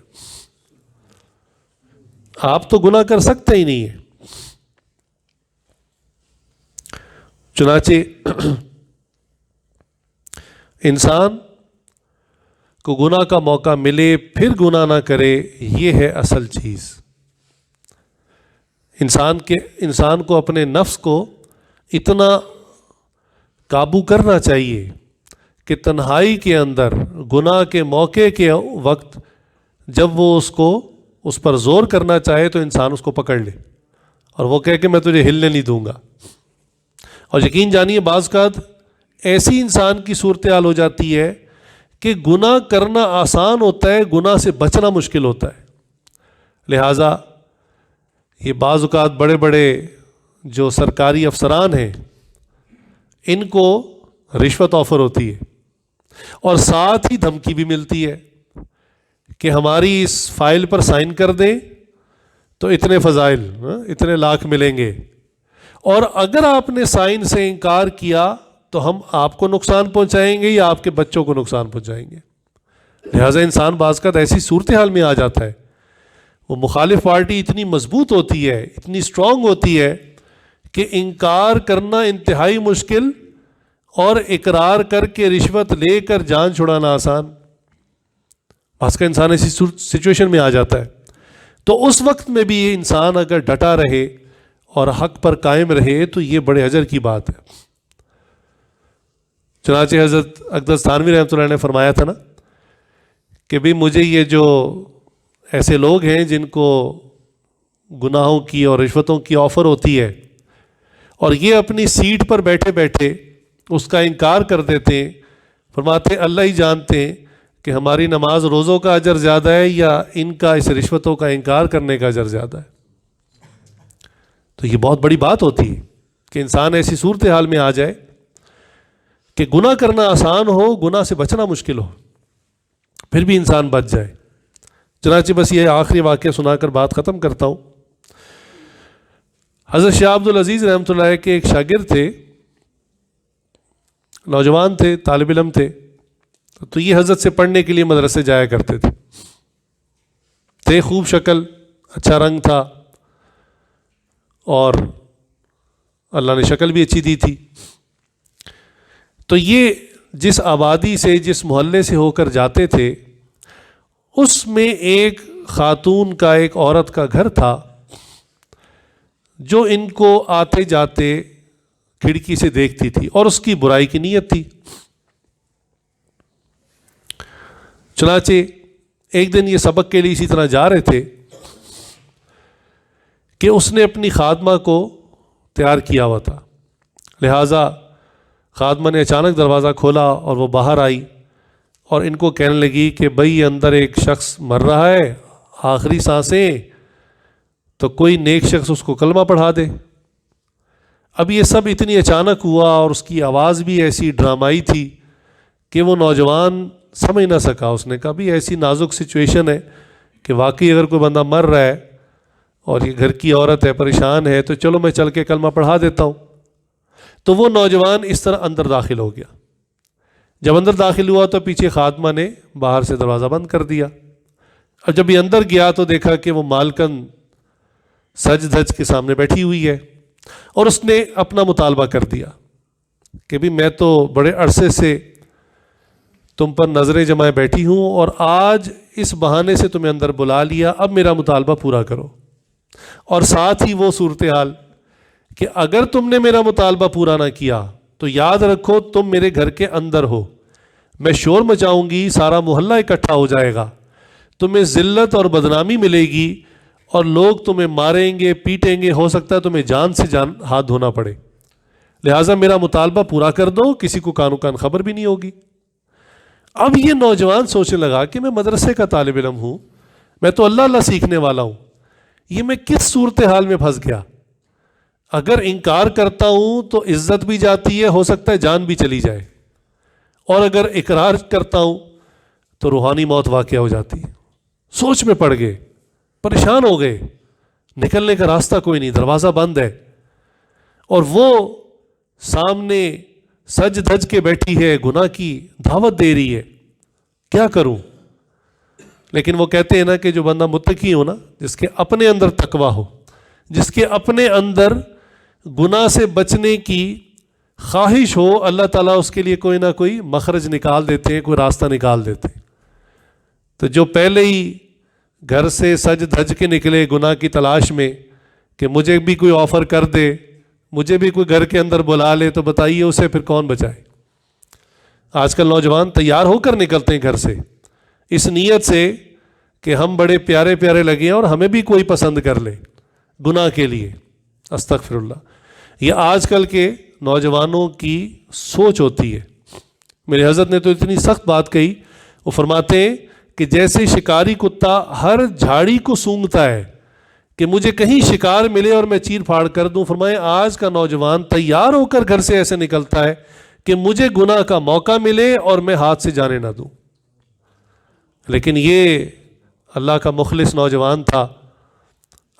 آپ تو گناہ کر سکتے ہی نہیں ہیں۔ چنانچہ انسان کو گناہ کا موقع ملے پھر گناہ نہ کرے، یہ ہے اصل چیز۔ انسان کو اپنے نفس کو اتنا قابو کرنا چاہیے کہ تنہائی کے اندر گناہ کے موقع کے وقت جب وہ اس پر زور کرنا چاہے تو انسان اس کو پکڑ لے اور وہ کہے کہ میں تجھے ہلنے نہیں دوں گا۔ اور یقین جانیے بعض اوقات ایسی انسان کی صورتحال ہو جاتی ہے کہ گناہ کرنا آسان ہوتا ہے، گناہ سے بچنا مشکل ہوتا ہے۔ لہٰذا یہ بعض اوقات بڑے بڑے جو سرکاری افسران ہیں ان کو رشوت آفر ہوتی ہے اور ساتھ ہی دھمکی بھی ملتی ہے کہ ہماری اس فائل پر سائن کر دیں تو اتنے فضائل، اتنے لاکھ ملیں گے، اور اگر آپ نے سائن سے انکار کیا تو ہم آپ کو نقصان پہنچائیں گے یا آپ کے بچوں کو نقصان پہنچائیں گے۔ لہٰذا انسان بعض اوقات ایسی صورتحال میں آ جاتا ہے، وہ مخالف پارٹی اتنی مضبوط ہوتی ہے، اتنی اسٹرانگ ہوتی ہے کہ انکار کرنا انتہائی مشکل اور اقرار کر کے رشوت لے کر جان چھڑانا آسان۔ بعض کا انسان ایسی سچویشن میں آ جاتا ہے، تو اس وقت میں بھی یہ انسان اگر ڈٹا رہے اور حق پر قائم رہے تو یہ بڑے اجر کی بات ہے۔ چنانچہ حضرت اقدس تھانوی رحمۃ اللہ نے فرمایا تھا نا کہ بھی مجھے یہ جو ایسے لوگ ہیں جن کو گناہوں کی اور رشوتوں کی آفر ہوتی ہے اور یہ اپنی سیٹ پر بیٹھے بیٹھے اس کا انکار کر دیتے ہیں، فرماتے اللہ ہی جانتے ہیں کہ ہماری نماز روزوں کا اجر زیادہ ہے یا ان کا اس رشوتوں کا انکار کرنے کا اجر زیادہ ہے۔ تو یہ بہت بڑی بات ہوتی ہے کہ انسان ایسی صورتحال میں آ جائے کہ گناہ کرنا آسان ہو، گناہ سے بچنا مشکل ہو، پھر بھی انسان بچ جائے۔ چنانچہ بس یہ آخری واقعہ سنا کر بات ختم کرتا ہوں۔ حضرت شاہ عبد العزیز رحمۃ اللہ کے ایک شاگرد تھے، نوجوان تھے، طالب علم تھے، تو یہ حضرت سے پڑھنے کے لیے مدرسے جایا کرتے تھے خوب شکل، اچھا رنگ تھا اور اللہ نے شکل بھی اچھی دی تھی۔ تو یہ جس آبادی سے، جس محلے سے ہو کر جاتے تھے، اس میں ایک خاتون کا، ایک عورت کا گھر تھا جو ان کو آتے جاتے کھڑکی سے دیکھتی تھی اور اس کی برائی کی نیت تھی۔ چنانچہ ایک دن یہ سبق کے لیے اسی طرح جا رہے تھے کہ اس نے اپنی خادمہ کو تیار کیا ہوا تھا، لہٰذا خادمہ نے اچانک دروازہ کھولا اور وہ باہر آئی اور ان کو کہنے لگی کہ بھئی اندر ایک شخص مر رہا ہے، آخری سانسیں، تو کوئی نیک شخص اس کو کلمہ پڑھا دے۔ اب یہ سب اتنی اچانک ہوا اور اس کی آواز بھی ایسی ڈرامائی تھی کہ وہ نوجوان سمجھ نہ سکا۔ اس نے کہا بھی ایسی نازک سچویشن ہے کہ واقعی اگر کوئی بندہ مر رہا ہے اور یہ گھر کی عورت ہے، پریشان ہے، تو چلو میں چل کے کلمہ پڑھا دیتا ہوں۔ تو وہ نوجوان اس طرح اندر داخل ہو گیا۔ جب اندر داخل ہوا تو پیچھے خادمہ نے باہر سے دروازہ بند کر دیا، اور جب یہ اندر گیا تو دیکھا کہ وہ مالکن سج دھج کے سامنے بیٹھی ہوئی ہے، اور اس نے اپنا مطالبہ کر دیا کہ بھی میں تو بڑے عرصے سے تم پر نظریں جمائے بیٹھی ہوں اور آج اس بہانے سے تمہیں اندر بلا لیا، اب میرا مطالبہ پورا کرو۔ اور ساتھ ہی وہ صورتحال کہ اگر تم نے میرا مطالبہ پورا نہ کیا تو یاد رکھو تم میرے گھر کے اندر ہو، میں شور مچاؤں گی، سارا محلہ اکٹھا ہو جائے گا، تمہیں ذلت اور بدنامی ملے گی اور لوگ تمہیں ماریں گے، پیٹیں گے، ہو سکتا ہے تمہیں جان سے جان ہاتھ دھونا پڑے، لہٰذا میرا مطالبہ پورا کر دو، کسی کو کانو کان خبر بھی نہیں ہوگی۔ اب یہ نوجوان سوچنے لگا کہ میں مدرسے کا طالب علم ہوں، میں تو اللہ سیکھنے والا ہوں، یہ میں کس صورتحال میں پھنس گیا؟ اگر انکار کرتا ہوں تو عزت بھی جاتی ہے، ہو سکتا ہے جان بھی چلی جائے، اور اگر اقرار کرتا ہوں تو روحانی موت واقع ہو جاتی ہے۔ سوچ میں پڑ گئے، پریشان ہو گئے، نکلنے کا راستہ کوئی نہیں، دروازہ بند ہے، اور وہ سامنے سج دھج کے بیٹھی ہے، گناہ کی دعوت دے رہی ہے، کیا کروں؟ لیکن وہ کہتے ہیں نا کہ جو بندہ متقی ہو نا، جس کے اپنے اندر تقویٰ ہو، جس کے اپنے اندر گناہ سے بچنے کی خواہش ہو اللہ تعالیٰ اس کے لیے کوئی نہ کوئی مخرج نکال دیتے ہیں، کوئی راستہ نکال دیتے ہیں۔ تو جو پہلے ہی گھر سے سج دھج کے نکلے گناہ کی تلاش میں کہ مجھے بھی کوئی آفر کر دے، مجھے بھی کوئی گھر کے اندر بلا لے، تو بتائیے اسے پھر کون بچائے؟ آج کل نوجوان تیار ہو کر نکلتے ہیں گھر سے اس نیت سے کہ ہم بڑے پیارے پیارے لگے ہیں اور ہمیں بھی کوئی پسند کر لے گناہ کے لیے۔ استغفر اللہ، یہ آج کل کے نوجوانوں کی سوچ ہوتی ہے۔ میرے حضرت نے تو اتنی سخت بات کہی، وہ فرماتے ہیں کہ جیسے شکاری کتا ہر جھاڑی کو سونگھتا ہے کہ مجھے کہیں شکار ملے اور میں چیر پھاڑ کر دوں، فرمائے آج کا نوجوان تیار ہو کر گھر سے ایسے نکلتا ہے کہ مجھے گناہ کا موقع ملے اور میں ہاتھ سے جانے نہ دوں۔ لیکن یہ اللہ کا مخلص نوجوان تھا،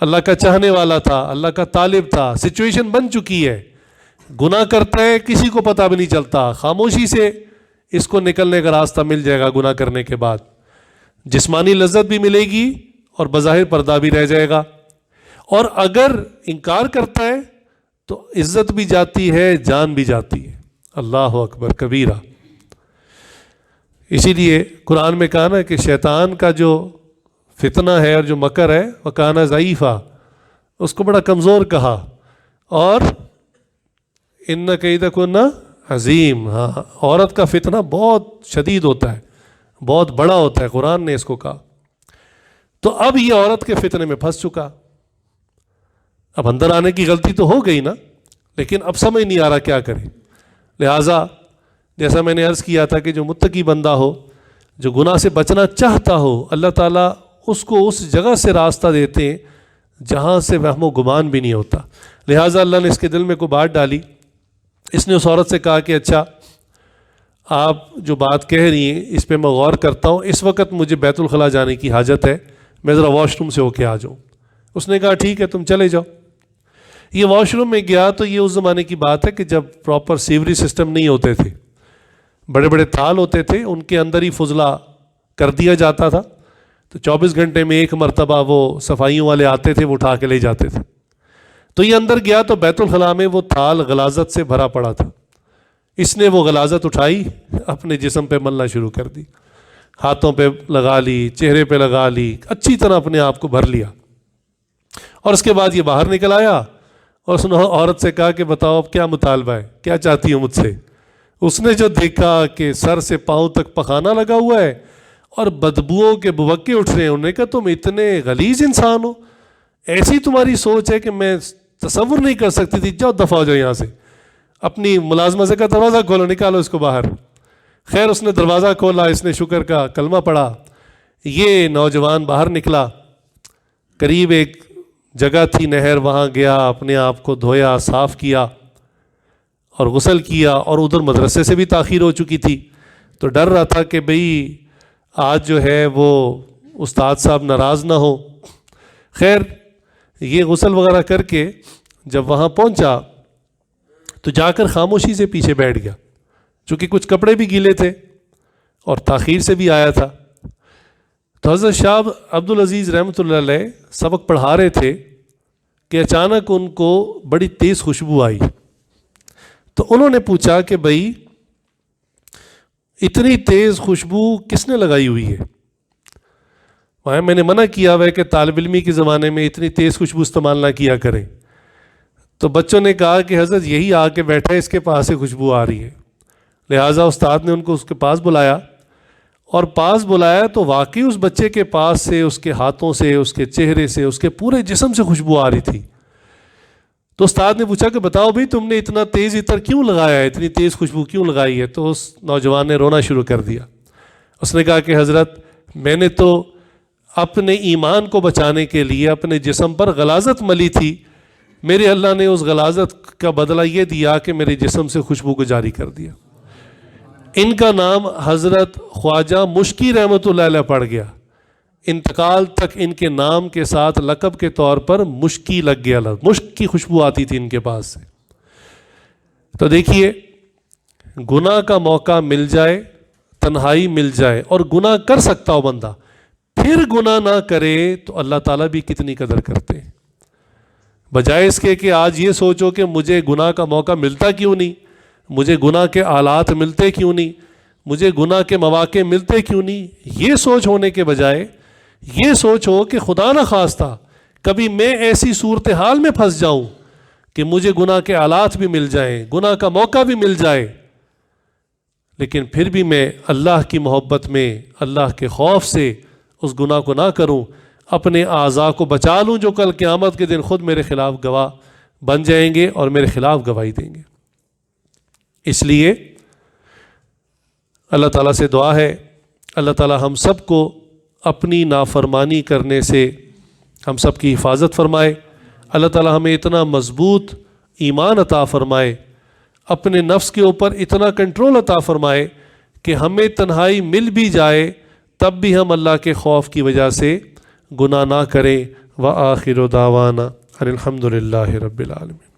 اللہ کا چاہنے والا تھا، اللہ کا طالب تھا۔ سچویشن بن چکی ہے، گناہ کرتا ہے، کسی کو پتہ بھی نہیں چلتا، خاموشی سے اس کو نکلنے کا راستہ مل جائے گا۔ گناہ کرنے کے بعد جسمانی لذت بھی ملے گی اور بظاہر پردہ بھی رہ جائے گا، اور اگر انکار کرتا ہے تو عزت بھی جاتی ہے، جان بھی جاتی ہے۔ اللہ اکبر کبیرہ۔ اسی لیے قرآن میں کہا نا کہ شیطان کا جو فتنہ ہے اور جو مکر ہے وہ کانا ضعیفہ، اس کو بڑا کمزور کہا، اور ان کیدکن عظیم۔ ہاں، عورت کا فتنہ بہت شدید ہوتا ہے، بہت بڑا ہوتا ہے، قرآن نے اس کو کہا۔ تو اب یہ عورت کے فتنے میں پھنس چکا، اب اندر آنے کی غلطی تو ہو گئی نا، لیکن اب سمجھ نہیں آ رہا کیا کرے۔ لہٰذا جیسا میں نے عرض کیا تھا کہ جو متقی بندہ ہو، جو گناہ سے بچنا چاہتا ہو، اللہ تعالیٰ اس کو اس جگہ سے راستہ دیتے ہیں جہاں سے وہم و گمان بھی نہیں ہوتا۔ لہٰذا اللہ نے اس کے دل میں کوئی بات ڈالی، اس نے اس عورت سے کہا کہ اچھا آپ جو بات کہہ رہی ہیں اس پہ میں غور کرتا ہوں، اس وقت مجھے بیت الخلاء جانے کی حاجت ہے، میں ذرا واش روم سے ہو کے آ جاؤں۔ اس نے کہا ٹھیک ہے تم چلے جاؤ۔ یہ واش روم میں گیا تو یہ اس زمانے کی بات ہے کہ جب پراپر سیوری سسٹم نہیں ہوتے تھے، بڑے بڑے تھال ہوتے تھے، ان کے اندر ہی فضلہ کر دیا جاتا تھا، تو 24 گھنٹے میں ایک مرتبہ وہ صفائیوں والے آتے تھے، وہ اٹھا کے لے جاتے تھے۔ تو یہ اندر گیا تو بیت الخلاء میں وہ تھال غلاظت سے بھرا پڑا تھا۔ اس نے وہ غلاظت اٹھائی، اپنے جسم پہ ملنا شروع کر دی، ہاتھوں پہ لگا لی، چہرے پہ لگا لی، اچھی طرح اپنے آپ کو بھر لیا۔ اور اس کے بعد یہ باہر نکل آیا اور اس نے عورت سے کہا کہ بتاؤ اب کیا مطالبہ ہے، کیا چاہتی ہو مجھ سے؟ اس نے جو دیکھا کہ سر سے پاؤں تک پخانہ لگا ہوا ہے اور بدبوؤں کے بھبکے اٹھ رہے ہیں، انہوں نے کہا تم اتنے غلیظ انسان ہو، ایسی تمہاری سوچ ہے کہ میں تصور نہیں کر سکتی تھی، جاؤ دفع ہو جاؤ یہاں سے۔ اپنی ملازمہ سے کہا دروازہ کھولو، نکالو اس کو باہر۔ خیر اس نے دروازہ کھولا، اس نے شکر کا کلمہ پڑھا، یہ نوجوان باہر نکلا، قریب ایک جگہ تھی نہر، وہاں گیا، اپنے آپ کو دھویا، صاف کیا اور غسل کیا، اور ادھر مدرسے سے بھی تاخیر ہو چکی تھی، تو ڈر رہا تھا کہ بھئی آج جو ہے وہ استاد صاحب ناراض نہ ہو۔ خیر یہ غسل وغیرہ کر کے جب وہاں پہنچا تو جا کر خاموشی سے پیچھے بیٹھ گیا، چونکہ کچھ کپڑے بھی گیلے تھے اور تاخیر سے بھی آیا تھا۔ تو حضرت شاہ عبدالعزیز رحمۃ اللہ علیہ سبق پڑھا رہے تھے کہ اچانک ان کو بڑی تیز خوشبو آئی، تو انہوں نے پوچھا کہ بھئی اتنی تیز خوشبو کس نے لگائی ہوئی ہے؟ وہاں میں نے منع کیا ہوا ہے کہ طالب علمی کے زمانے میں اتنی تیز خوشبو استعمال نہ کیا کریں۔ تو بچوں نے کہا کہ حضرت یہی آ کے بیٹھا ہے، اس کے پاس سے خوشبو آ رہی ہے۔ لہٰذا استاد نے ان کو اس کے پاس بلایا، اور پاس بلایا تو واقعی اس بچے کے پاس سے، اس کے ہاتھوں سے، اس کے چہرے سے، اس کے پورے جسم سے خوشبو آ رہی تھی۔ تو استاد نے پوچھا کہ بتاؤ بھائی تم نے اتنا تیز عطر کیوں لگایا ہے، اتنی تیز خوشبو کیوں لگائی ہے؟ تو اس نوجوان نے رونا شروع کر دیا۔ اس نے کہا کہ حضرت میں نے تو اپنے ایمان کو بچانے کے لیے اپنے جسم پر غلاظت ملی تھی، میرے اللہ نے اس غلاظت کا بدلہ یہ دیا کہ میرے جسم سے خوشبو کو جاری کر دیا۔ ان کا نام حضرت خواجہ مشکی رحمۃ اللہ علیہ پڑ گیا، انتقال تک ان کے نام کے ساتھ لقب کے طور پر مشکی لگ گیا، مشک کی خوشبو آتی تھی ان کے پاس سے۔ تو دیکھیے گناہ کا موقع مل جائے، تنہائی مل جائے اور گناہ کر سکتا ہو بندہ، پھر گناہ نہ کرے تو اللہ تعالیٰ بھی کتنی قدر کرتے ہیں، بجائے اس کے کہ آج یہ سوچو کہ مجھے گناہ کا موقع ملتا کیوں نہیں، مجھے گناہ کے آلات ملتے کیوں نہیں، مجھے گناہ کے مواقع ملتے کیوں نہیں، یہ سوچ ہونے کے بجائے یہ سوچ ہو کہ خدا نہ خواستہ کبھی میں ایسی صورتحال میں پھنس جاؤں کہ مجھے گناہ کے آلات بھی مل جائیں، گناہ کا موقع بھی مل جائے، لیکن پھر بھی میں اللہ کی محبت میں، اللہ کے خوف سے اس گناہ کو نہ کروں، اپنے اعضاء کو بچا لوں جو کل قیامت کے دن خود میرے خلاف گواہ بن جائیں گے اور میرے خلاف گواہی دیں گے۔ اس لیے اللہ تعالیٰ سے دعا ہے، اللہ تعالیٰ ہم سب کو اپنی نافرمانی کرنے سے ہم سب کی حفاظت فرمائے، اللہ تعالیٰ ہمیں اتنا مضبوط ایمان عطا فرمائے، اپنے نفس کے اوپر اتنا کنٹرول عطا فرمائے کہ ہمیں تنہائی مل بھی جائے تب بھی ہم اللہ کے خوف کی وجہ سے گناہ نہ کریں۔ وآخر دعوانا الحمد للہ رب العالمین۔